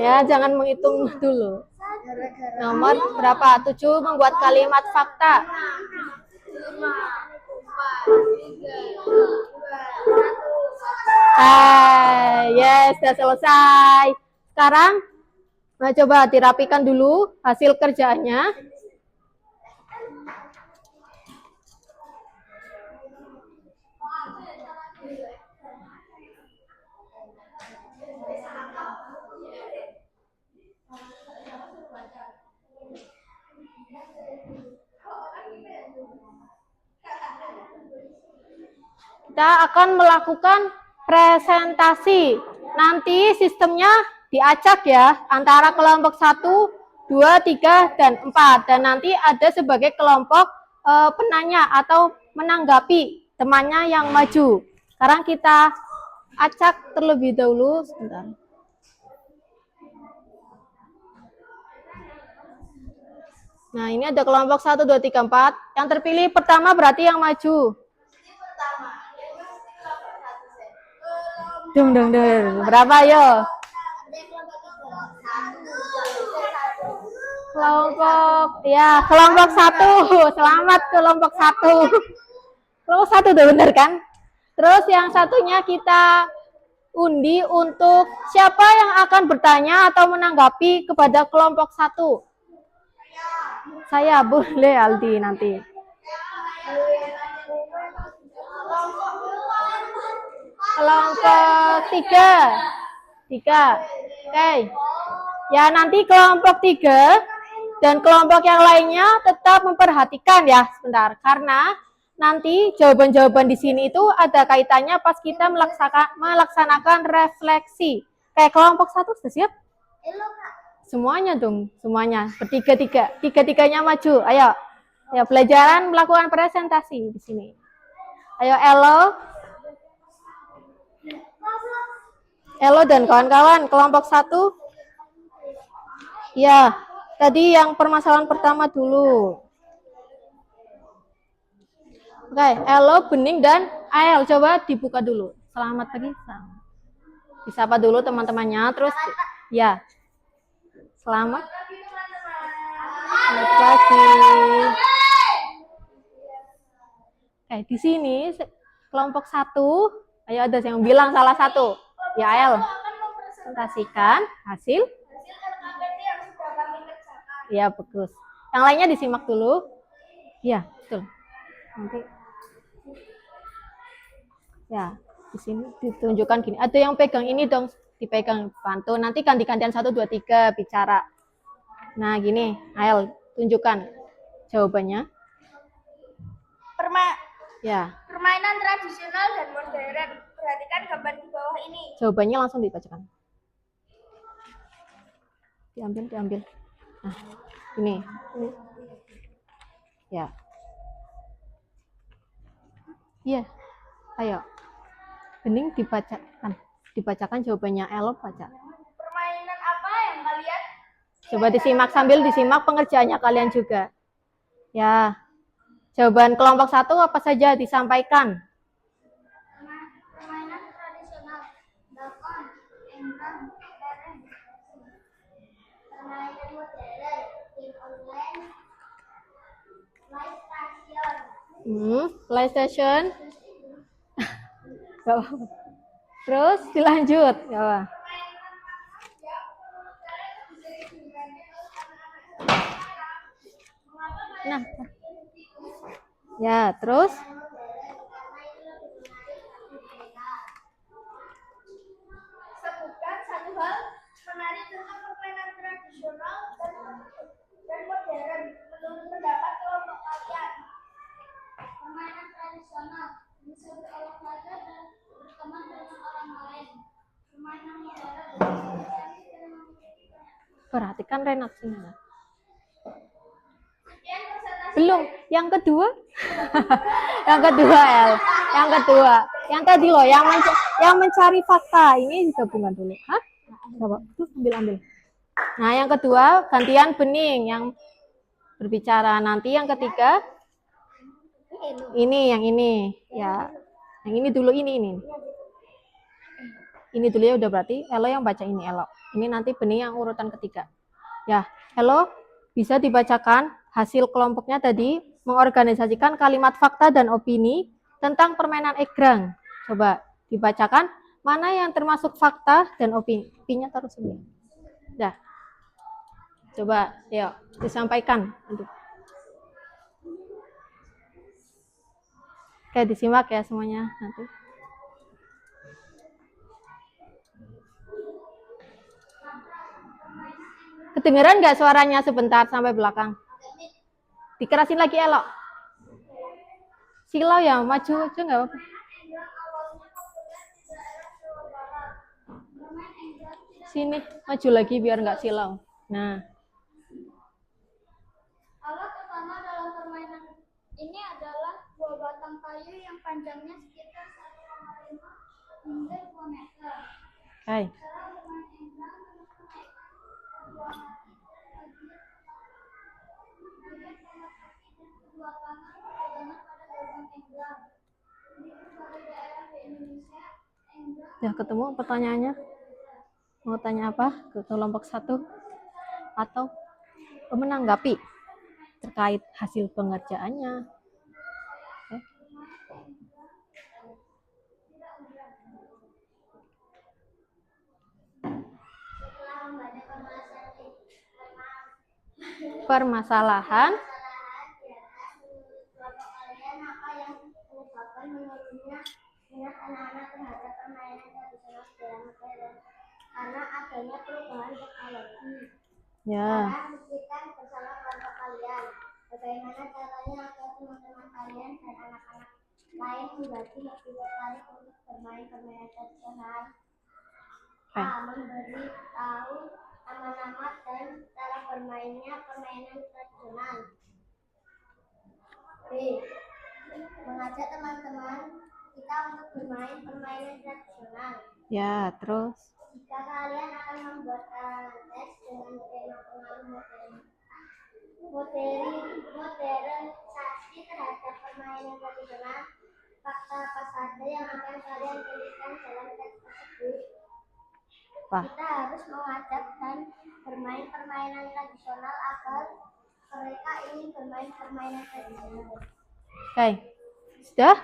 Ya, jangan menghitung dulu. Nomor berapa? 7 membuat kalimat fakta. 5, 4, 3, 2, 1. Yes, sudah selesai. Sekarang, nah coba dirapikan dulu hasil kerjaannya. Kita akan melakukan presentasi. Nanti sistemnya diacak ya, antara kelompok 1, 2, 3, dan 4. Dan nanti ada sebagai kelompok penanya atau menanggapi temannya yang maju. Sekarang kita acak terlebih dahulu. Sebentar. Nah, ini ada kelompok 1, 2, 3, 4. Yang terpilih pertama berarti yang maju. Dung. Berapa yo? Kelompok 1. Selamat kelompok 1. Kelompok 1 udah bener kan? Terus yang satunya kita undi untuk siapa yang akan bertanya atau menanggapi kepada kelompok 1. Saya boleh Aldi nanti. Kelompok 3. Oke. Ya, nanti kelompok 3 dan kelompok yang lainnya tetap memperhatikan ya sebentar. Karena nanti jawaban-jawaban di sini itu ada kaitannya pas kita melaksanakan refleksi. Kayak kelompok 1 sudah siap? Semuanya dong, semuanya. Bertiga-tiga. Tiga-tiganya maju. Ayo. Ya, pelajaran melakukan presentasi di sini. Ayo, Elo dan kawan-kawan, kelompok 1. Ya, tadi yang permasalahan pertama dulu. Oke, Elo, Bening, dan Ael. Coba dibuka dulu. Selamat pagi. Disapa dulu teman-temannya. Terus, ya. Selamat pagi. Oke, di sini kelompok 1. Ayo ada yang bilang salah satu. Ya, El. Presentasikan hasil. Ya, bagus. Yang lainnya disimak dulu. Ya, betul. Nanti. Ya, di sini ditunjukkan gini. Ada yang pegang ini dong, dipegang bantu. Nanti ganti-gantian 1, 2, 3 bicara. Nah, gini, El, tunjukkan jawabannya. Permainan tradisional dan modern. Perhatikan gambar di bawah ini. Jawabannya langsung dibacakan. Diambil. Nah, ini. Ya. Iya. Ayo. Bening dibacakan jawabannya. Elo baca. Permainan apa yang kalian? Coba disimak sambil disimak pengerjaannya kalian juga. Ya. Jawaban kelompok 1 apa saja disampaikan? Permainan tradisional, dakon, enggang, lereng. Permainan modern, game online, PlayStation. Gak apa-apa. Terus dilanjut. Gak apa. Nah, ya, terus sebutkan satu hal menarik tentang permainan tradisional dan modern menurut pendapat kelompok kalian. Permainan tradisional bisa berolahraga dan berteman dengan orang lain. Permainan modern perhatikan Renat sini. sekian presentasi. Belum, yang kedua. Yang kedua, El. Yang kedua. Yang tadi loh, yang mencari fakta. Ini digabungkan dulu. Hah? Coba, tuh ambil. Nah, yang kedua, gantian Bening yang berbicara. Nanti yang ketiga, yang ini. Ya, yang ini dulu, ini. Ini dulu ya udah berarti Elo yang baca ini, Elo. Ini nanti Bening yang urutan ketiga. Ya, Elo bisa dibacakan hasil kelompoknya tadi mengorganisasikan kalimat fakta dan opini tentang permainan egrang. Coba dibacakan mana yang termasuk fakta dan opini. Opininya taruh sini. Dah. Coba, yuk disampaikan. Oke, disimak ya semuanya nanti. Kedengeran nggak suaranya sebentar sampai belakang? Dikerasin lagi, Elok. Silau ya, maju aja nggak apa-apa. Sini, maju lagi biar nggak silau. Nah. Alat utama dalam permainan ini adalah dua batang kayu yang panjangnya sekitar 1,5 hingga 2 meter. Hai. Cara bermain egrang menaikkan kedua kedua tangan pegangan pada gagang egrang. Di berbagai daerah di Indonesia, egrang Ya ketemu pertanyaannya? Mau tanya apa ke kelompok 1 atau menanggapi terkait hasil pengerjaannya? setelah membaca Permasalahan di atas, menurut kelompok kalian apa yang menyebabkan menurunnya minat anak-anak terhadap permainan tradisional secara modern? Karena adanya perubahan teknologi. ya. Sekarang buktikan bersama kelompok kalian bagaimana caranya agar teman-teman kalian dan anak-anak lain menjadi lebih tertarik untuk bermain permainan tradisional. A. Memberi tahu nama-nama dan cara bermainnya permainan tradisional. B. Mengajak teman-teman kita untuk bermain permainan tradisional. Ya, terus Jika kalian akan membuat karangan teks dengan tema pengaruh modernisasi terhadap permainan tradisional, fakta apa saja yang akan kalian tuliskan dalam teks tersebut? Wah. Kita harus mengajak dan bermain permainan tradisional agar mereka ingin bermain permainan tradisional. Oke. Sudah?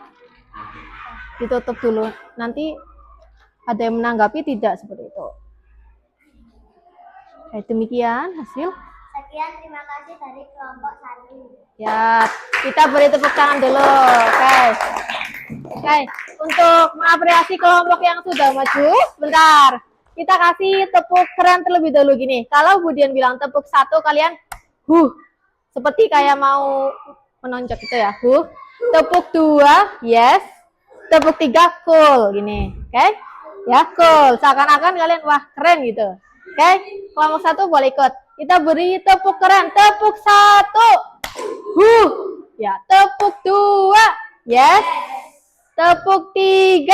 Ditutup dulu. Nanti ada yang menanggapi tidak seperti itu. Oke, demikian hasil. Sekian, terima kasih dari kelompok 1. Ya, kita beri tepuk tangan dulu. Oke, untuk mengapresiasi kelompok yang sudah maju, bentar. Kita kasih tepuk keren terlebih dahulu gini. Kalau Budian bilang tepuk 1, kalian seperti kayak mau menonjok itu ya. Tepuk 2, yes. Tepuk 3, cool gini. Oke? Ya, cool. Seakan-akan kalian wah keren gitu. Oke? Kelompok 1 boleh ikut. Kita beri tepuk keren. Tepuk 1. Ya, tepuk 2. Yes. Tepuk 3.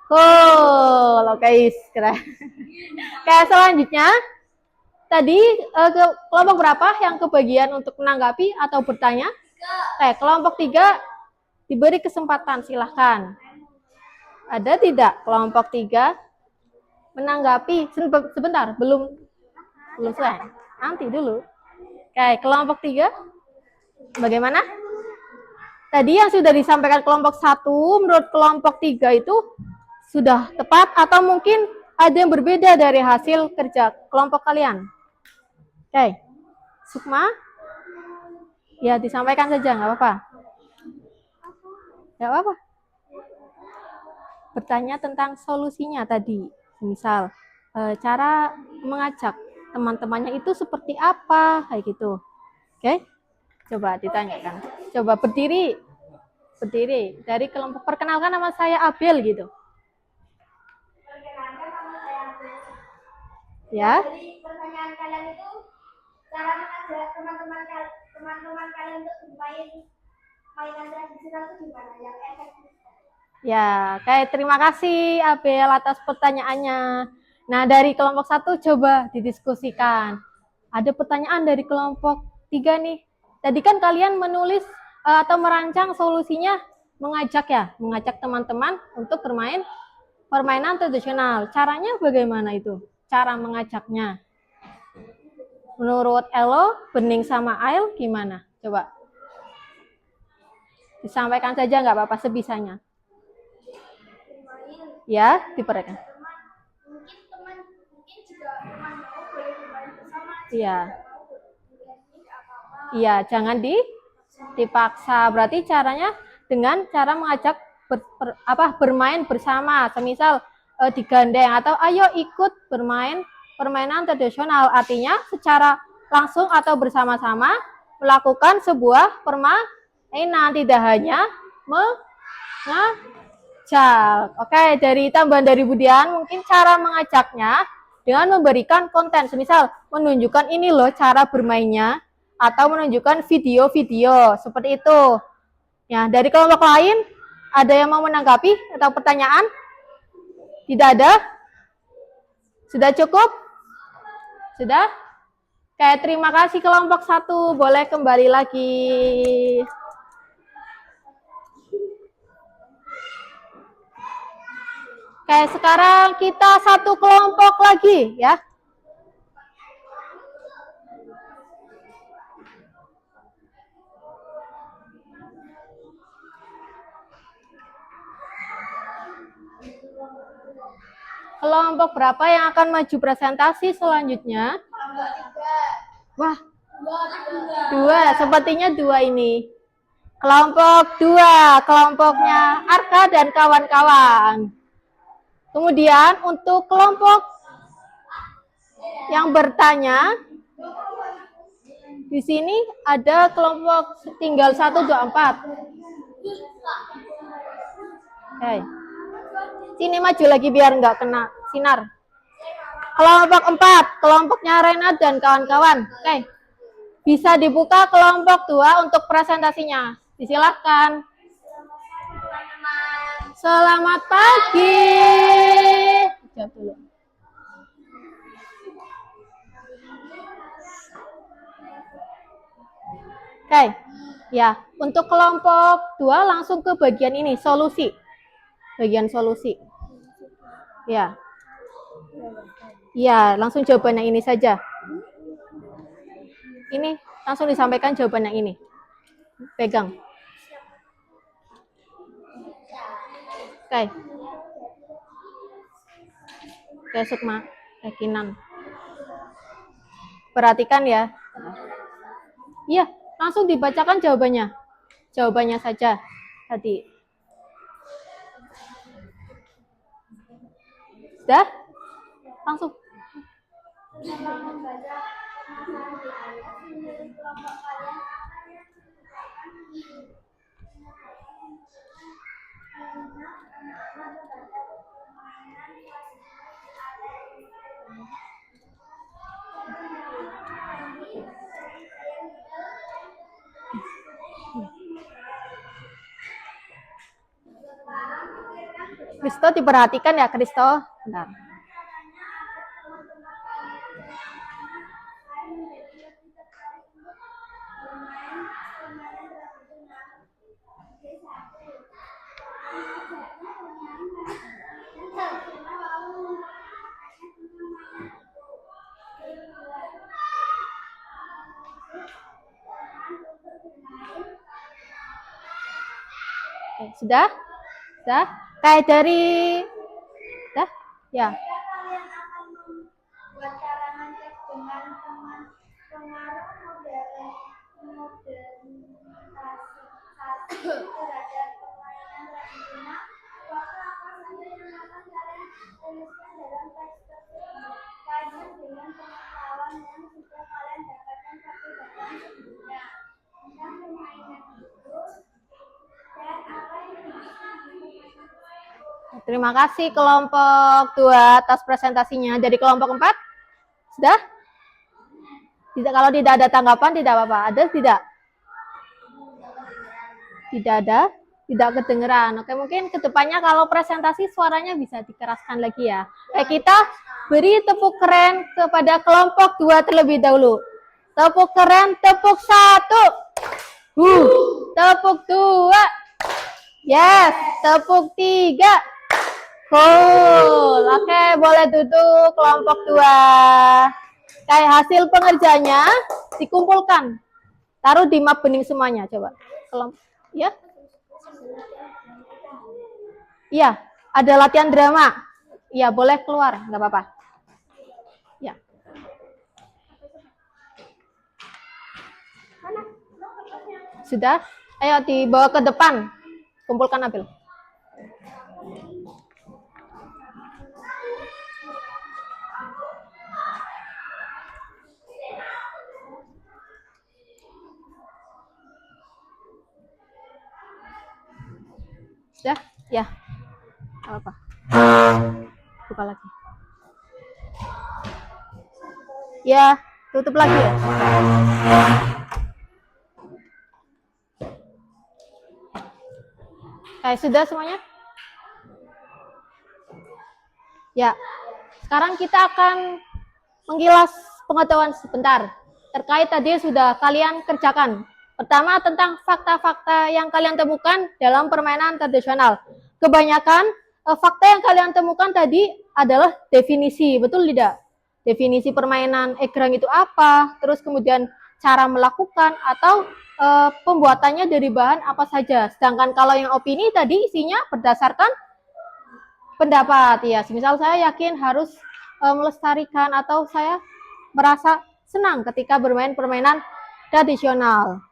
Cool. Oke, keren. Oke, selanjutnya tadi kelompok berapa yang kebagian untuk menanggapi atau bertanya? Oke, kelompok 3 diberi kesempatan, silahkan. Ada tidak kelompok 3 menanggapi? Sebentar, belum selesai. Nanti dulu. Oke, kelompok 3 bagaimana? Tadi yang sudah disampaikan kelompok 1 menurut kelompok 3 itu sudah tepat atau mungkin ada yang berbeda dari hasil kerja kelompok kalian? Oke, Sukma? Ya, disampaikan saja, nggak apa-apa. Nggak apa-apa. Bertanya tentang solusinya tadi. Misal, cara mengajak teman-temannya itu seperti apa, kayak gitu. Oke? Coba ditanyakan. Coba berdiri. Berdiri. Dari kelompok, perkenalkan nama saya Abel gitu. Perkenalkan nama saya Abel. Ya. Jadi pertanyaan kalian itu cara mengajak teman-teman kalian untuk bermain mainan tradisional itu gimana yang efektif? Ya, kayak terima kasih Abel atas pertanyaannya. Nah, dari kelompok 1 coba didiskusikan. Ada pertanyaan dari kelompok 3 nih. Tadi kan kalian menulis atau merancang solusinya mengajak teman-teman untuk bermain permainan tradisional. Caranya bagaimana itu? Cara mengajaknya. Menurut Elo, Bening sama Ail gimana? Coba. Disampaikan saja nggak apa-apa sebisanya. Ya, diperhatikan. Mungkin juga teman mau boleh bermain bersama. Iya. Iya, jangan dipaksa. Berarti caranya dengan cara mengajak bermain bersama. Semisal digandeng atau ayo ikut bermain permainan tradisional. Artinya secara langsung atau bersama-sama melakukan sebuah permainan, tidak hanya Oke, dari tambahan dari Budian, mungkin cara mengajaknya dengan memberikan konten, semisal menunjukkan ini loh cara bermainnya, atau menunjukkan video-video, seperti itu. Ya, dari kelompok lain, ada yang mau menanggapi atau pertanyaan? Tidak ada? Sudah cukup? Sudah? Oke, terima kasih kelompok 1, boleh kembali lagi. Oke, sekarang kita satu kelompok lagi ya. Kelompok berapa yang akan maju presentasi selanjutnya? Wah, 2, sepertinya 2 ini. Kelompok 2, kelompoknya Arka dan kawan-kawan. Kemudian untuk kelompok yang bertanya, di sini ada kelompok tinggal 1, 2, 4. Oke. Sini maju lagi biar nggak kena sinar. Kelompok 4, kelompoknya Renat dan kawan-kawan. Oke. Bisa dibuka kelompok 2 untuk presentasinya. Disilahkan. Selamat pagi. Jawab dulu. Oke. Ya, untuk kelompok 2 langsung ke bagian ini, solusi. Bagian solusi. Ya. Ya, langsung jawabannya ini saja. Ini langsung disampaikan jawabannya ini. Pegang. Oke. Oke, Sukma. Kinan. Perhatikan ya. Iya, langsung dibacakan jawabannya. Jawabannya saja tadi. Sudah? Langsung. Kristo diperhatikan ya, Kristo. Bentar. Sudah? Sudah? Kayak dari sudah? Ya. Kalian akan membuat karangan teks dengan pengaruh modern terhadap permainan tradisional, maka apa saja yang akan kalian tuliskan dalam teks tersebut kaitan dengan pengetahuan yang sudah kalian dapatkan pada bacaan sebelumnya tentang permainan itu dan apa yang bisa dilakukan. Terima kasih kelompok 2 atas presentasinya. Jadi kelompok 4 sudah? Tidak, kalau tidak ada tanggapan tidak apa-apa. Ada tidak? Tidak ada, tidak kedengeran. Oke, mungkin kedepannya kalau presentasi suaranya bisa dikeraskan lagi ya. Kita beri tepuk keren kepada kelompok 2 terlebih dahulu. Tepuk keren, tepuk 1. Tepuk 2. Yes, tepuk 3. Cool. Oke, boleh duduk kelompok 2. Kayak hasil pengerjanya dikumpulkan. Taruh di map bening semuanya, coba. Kelompok, ya? Iya, ada latihan drama. Iya, boleh keluar, nggak apa-apa. Ya. Sudah? Ayo dibawa ke depan. Kumpulkan Abil. Sudah? Ya. Apa? Buka lagi. Ya, tutup lagi ya. Kayak sudah semuanya? Ya. Sekarang kita akan mengilas pengetahuan sebentar. Terkait tadi sudah kalian kerjakan. Pertama tentang fakta-fakta yang kalian temukan dalam permainan tradisional. Kebanyakan fakta yang kalian temukan tadi adalah definisi, betul tidak? Definisi permainan egrang itu apa, terus kemudian cara melakukan atau pembuatannya dari bahan apa saja. Sedangkan kalau yang opini tadi isinya berdasarkan pendapat, ya. Misal saya yakin harus melestarikan atau saya merasa senang ketika bermain permainan tradisional.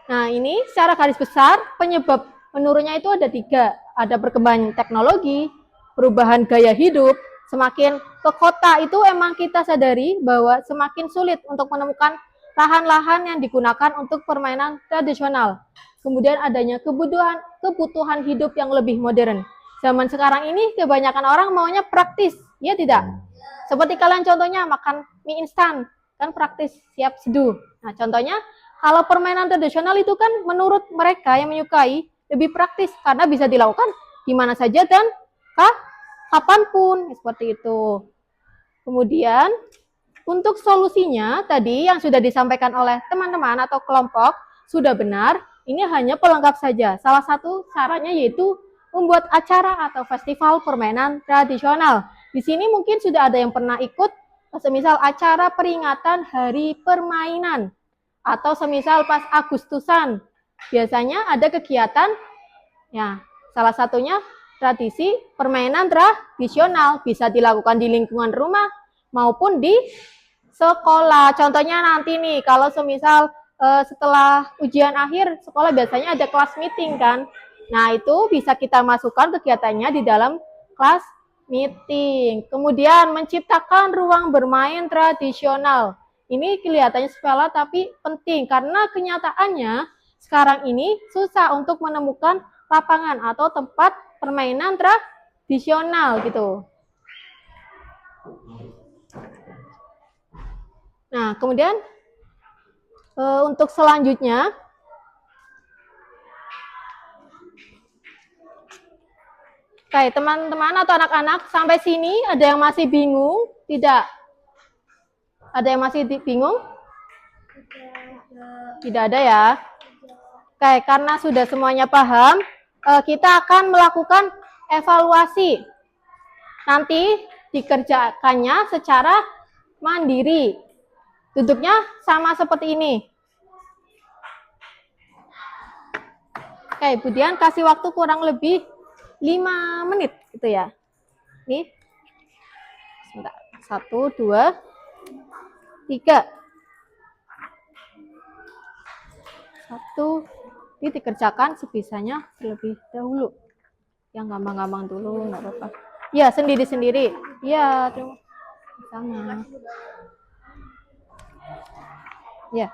Nah, ini secara garis besar penyebab menurunnya itu ada 3. Ada perkembangan teknologi, perubahan gaya hidup. Semakin ke kota itu emang kita sadari bahwa semakin sulit untuk menemukan lahan-lahan yang digunakan untuk permainan tradisional. Kemudian adanya kebutuhan hidup yang lebih modern. Zaman sekarang ini kebanyakan orang maunya praktis, ya tidak? Seperti kalian contohnya makan mie instan, kan praktis, siap seduh. Nah, contohnya kalau permainan tradisional itu kan menurut mereka yang menyukai lebih praktis karena bisa dilakukan di mana saja dan kapanpun, seperti itu. Kemudian untuk solusinya tadi yang sudah disampaikan oleh teman-teman atau kelompok sudah benar, ini hanya pelengkap saja. Salah satu caranya yaitu membuat acara atau festival permainan tradisional. Di sini mungkin sudah ada yang pernah ikut, semisal acara peringatan Hari Permainan atau semisal pas Agustusan. Biasanya ada kegiatan, ya, salah satunya tradisi permainan tradisional bisa dilakukan di lingkungan rumah maupun di sekolah. Contohnya nanti nih, kalau semisal setelah ujian akhir sekolah biasanya ada kelas meeting kan. Nah, itu bisa kita masukkan kegiatannya di dalam kelas meeting. Kemudian menciptakan ruang bermain tradisional. Ini kelihatannya sepele tapi penting karena kenyataannya sekarang ini susah untuk menemukan lapangan atau tempat permainan tradisional gitu. Nah, kemudian untuk selanjutnya oke, teman-teman atau anak-anak sampai sini ada yang masih bingung? Tidak? Ada yang masih bingung? Tidak ada ya. Oke, karena sudah semuanya paham, kita akan melakukan evaluasi. Nanti dikerjakannya secara mandiri. Duduknya sama seperti ini. Oke, kemudian kasih waktu kurang lebih 5 menit gitu ya. Nih. Sebentar. 1, 2, 3. 1, Jadi dikerjakan sebisanya terlebih dahulu. Yang gampang-gampang dulu, nggak apa-apa. Ya, sendiri-sendiri. Ya, sama. Ya,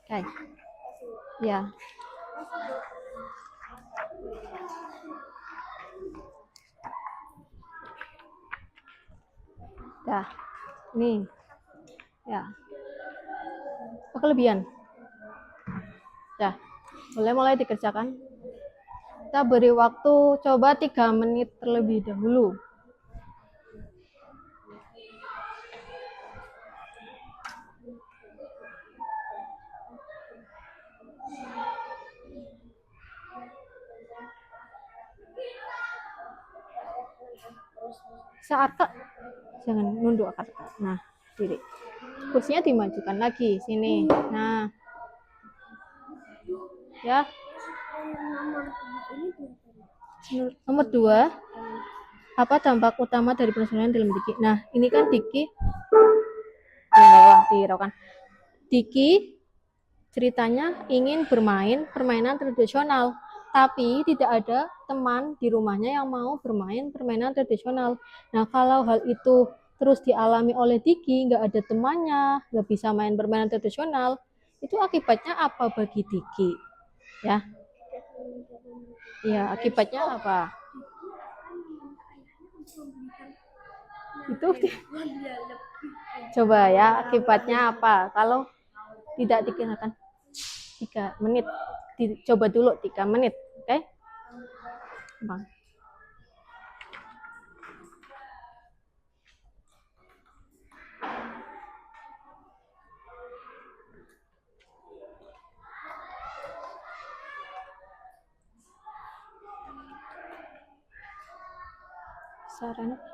oke. Ya. Dah, nih. Ya. Apa kelebihan? Dah, boleh mulai dikerjakan. Kita beri waktu coba 3 menit terlebih dahulu. Saat jangan nunduk akar. Nah, diri. Kursinya dimajukan lagi sini. Nah. Ya. Nomor 2. Apa dampak utama dari penyesuaian dalam Diki? Nah, ini kan Diki. Ya, dihiraukan. Diki ceritanya ingin bermain permainan tradisional, tapi tidak ada teman di rumahnya yang mau bermain permainan tradisional. Nah, kalau hal itu terus dialami oleh Diki, nggak ada temannya, nggak bisa main permainan tradisional, itu akibatnya apa bagi Diki? Ya, ya akibatnya apa? Itu coba ya, akibatnya apa? Kalau tidak dikenakan 3 menit, coba dulu 3 menit, oke? Bang.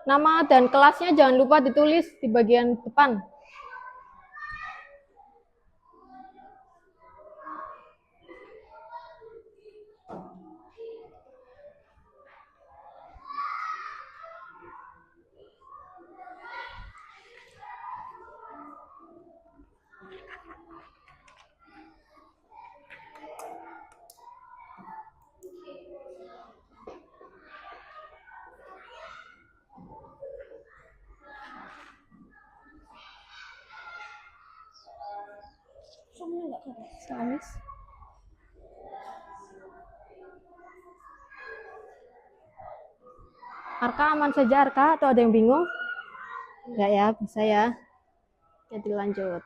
Nama dan kelasnya jangan lupa ditulis di bagian depan. Salis. Arka aman saja Arka atau ada yang bingung? Enggak ya, bisa ya. Jadi lanjut.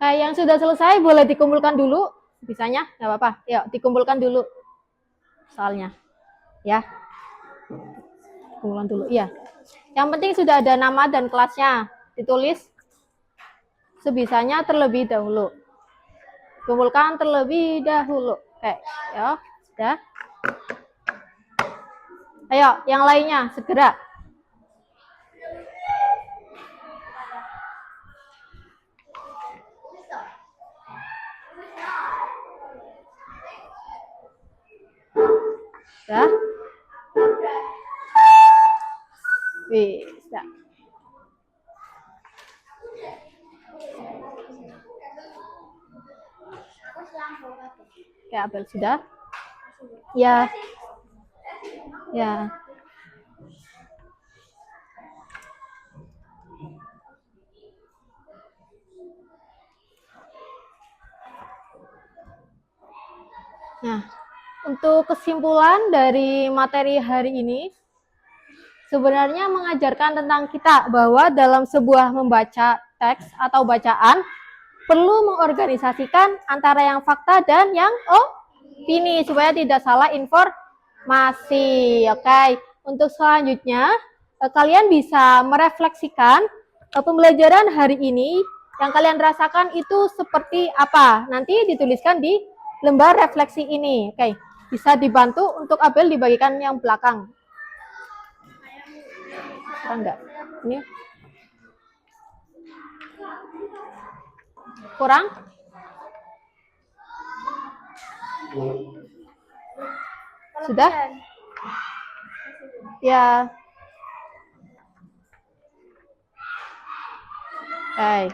Nah, yang sudah selesai boleh dikumpulkan dulu, bisanya nggak apa-apa. Yuk, dikumpulkan dulu soalnya, ya. Dikumpulkan dulu, iya. Yang penting sudah ada nama dan kelasnya, ditulis sebisanya terlebih dahulu. Kumpulkan terlebih dahulu, oke, ya, sudah. Ayo, yang lainnya segera. Ya. Bisa. Oke, Abel sudah? Ya. Ya. Nah, untuk kesimpulan dari materi hari ini, sebenarnya mengajarkan tentang kita bahwa dalam sebuah membaca teks atau bacaan, perlu mengorganisasikan antara yang fakta dan yang opini, supaya tidak salah informasi. Oke, untuk selanjutnya, kalian bisa merefleksikan pembelajaran hari ini yang kalian rasakan itu seperti apa? Nanti dituliskan di lembar refleksi ini. Oke, bisa dibantu untuk Abel dibagikan yang belakang. Enggak? Ini kurang? Sudah? Ya. Oke.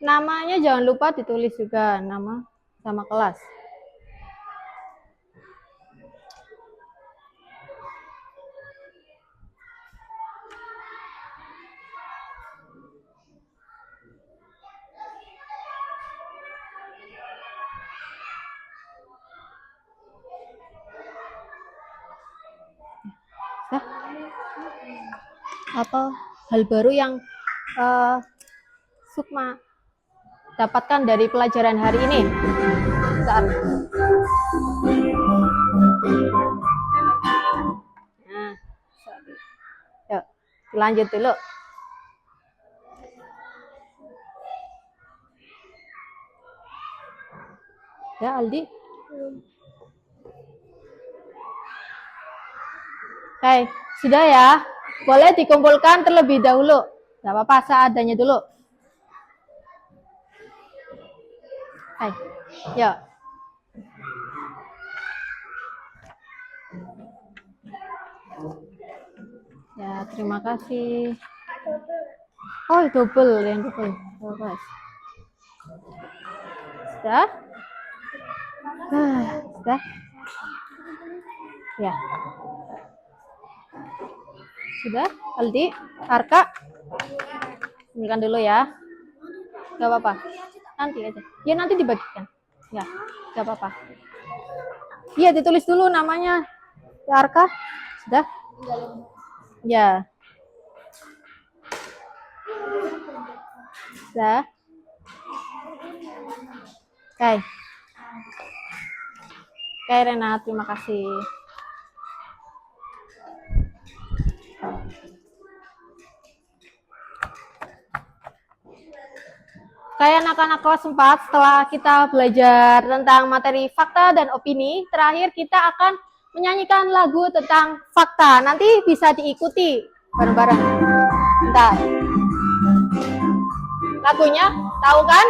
Namanya jangan lupa ditulis juga, nama sama kelas. Nah, apa hal baru yang Sukma dapatkan dari pelajaran hari ini? Bentar. Nah, yuk, lanjut dulu. Ya, Aldi. Oke, sudah ya. Boleh dikumpulkan terlebih dahulu. Tidak apa-apa, seadanya dulu. Hai, yuk. Ya, terima kasih. Oh, double, yang double. Bagus. Sudah? Sudah? Ya. Sudah? Aldi? Arka? Ambilkan dulu ya. Gak apa-apa. Nanti aja. Ya, nanti dibagikan. Ya, gak apa-apa. Iya, ditulis dulu namanya. Ya, Arka? Sudah? Ya. Sudah? Oke. Oke, Rena, terima kasih. Kayak anak-anak kelas 4, setelah kita belajar tentang materi fakta dan opini, terakhir kita akan menyanyikan lagu tentang fakta. Nanti bisa diikuti bareng-bareng. Bentar. Lagunya, tahu kan?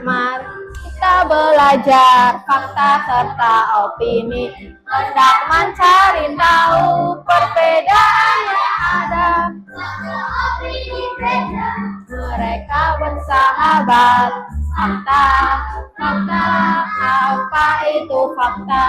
Mari kita belajar fakta serta opini, hendak mencari tahu perbedaan yang ada. Mereka bersahabat. Fakta, fakta, apa itu fakta?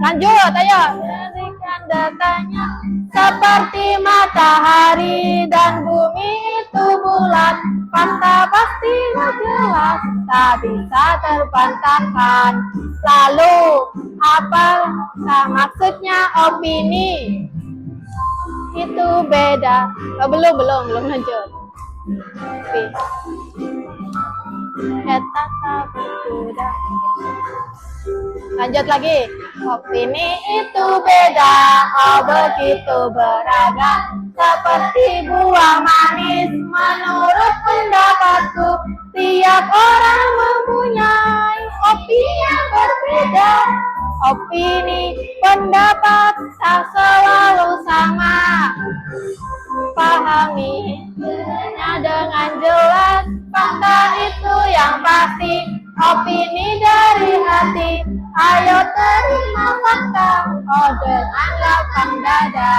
Lanjut, ayo. Berikan datanya. Seperti matahari dan bumi itu bulat. Fakta pasti jelas, tak bisa terbantahkan. Lalu, apa maksudnya opini? Itu beda. Oh, belum lanjut. Kata berbeda. Lanjut lagi. Opini itu beda, oh begitu beragam. Seperti buah manis, menurut pendapatku. Tiap orang mempunyai opini yang berbeda. Opini, pendapat tak selalu sama. Pahami dengan jelas, fakta itu yang pasti. Opini dari hati, ayo terima fakta, oh dengan lapang dada.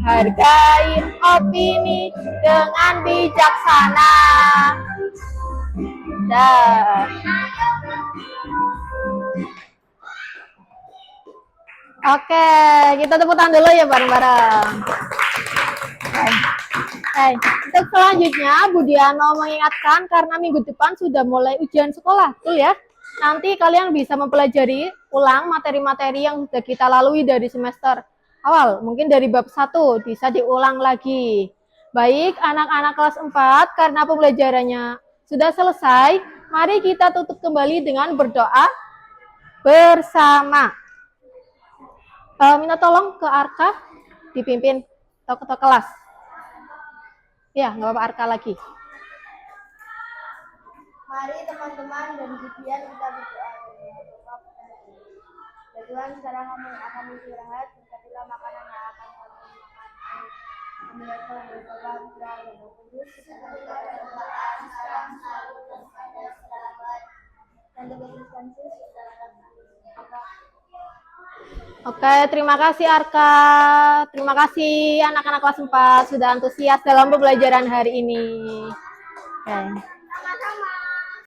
Hargai opini dengan bijaksana. Dah. Oke, kita tepuk tangan dulu ya bareng-bareng. Kita Untuk selanjutnya, Budiano mengingatkan karena minggu depan sudah mulai ujian sekolah, betul ya? Nanti kalian bisa mempelajari ulang materi-materi yang sudah kita lalui dari semester awal. Mungkin dari bab 1 bisa diulang lagi. Baik, anak-anak kelas 4, karena pembelajarannya sudah selesai, mari kita tutup kembali dengan berdoa bersama. Minta tolong ke Arka, dipimpin ketua kelas. Ya, nggak apa-apa Arka lagi. Mari teman-teman dan Gideon kita berdoa. Ya Tuhan, sekarang kami akan istirahat, berkatilah makanan yang akan kami makan. Kemudian kami berdoa putra dan Roh Kudus, seperti pada permulaan, sekarang selalu dan pada selama. Dan untuk Kristus Oke, terima kasih Arka. Terima kasih anak-anak kelas 4 sudah antusias dalam pembelajaran hari ini. Oke.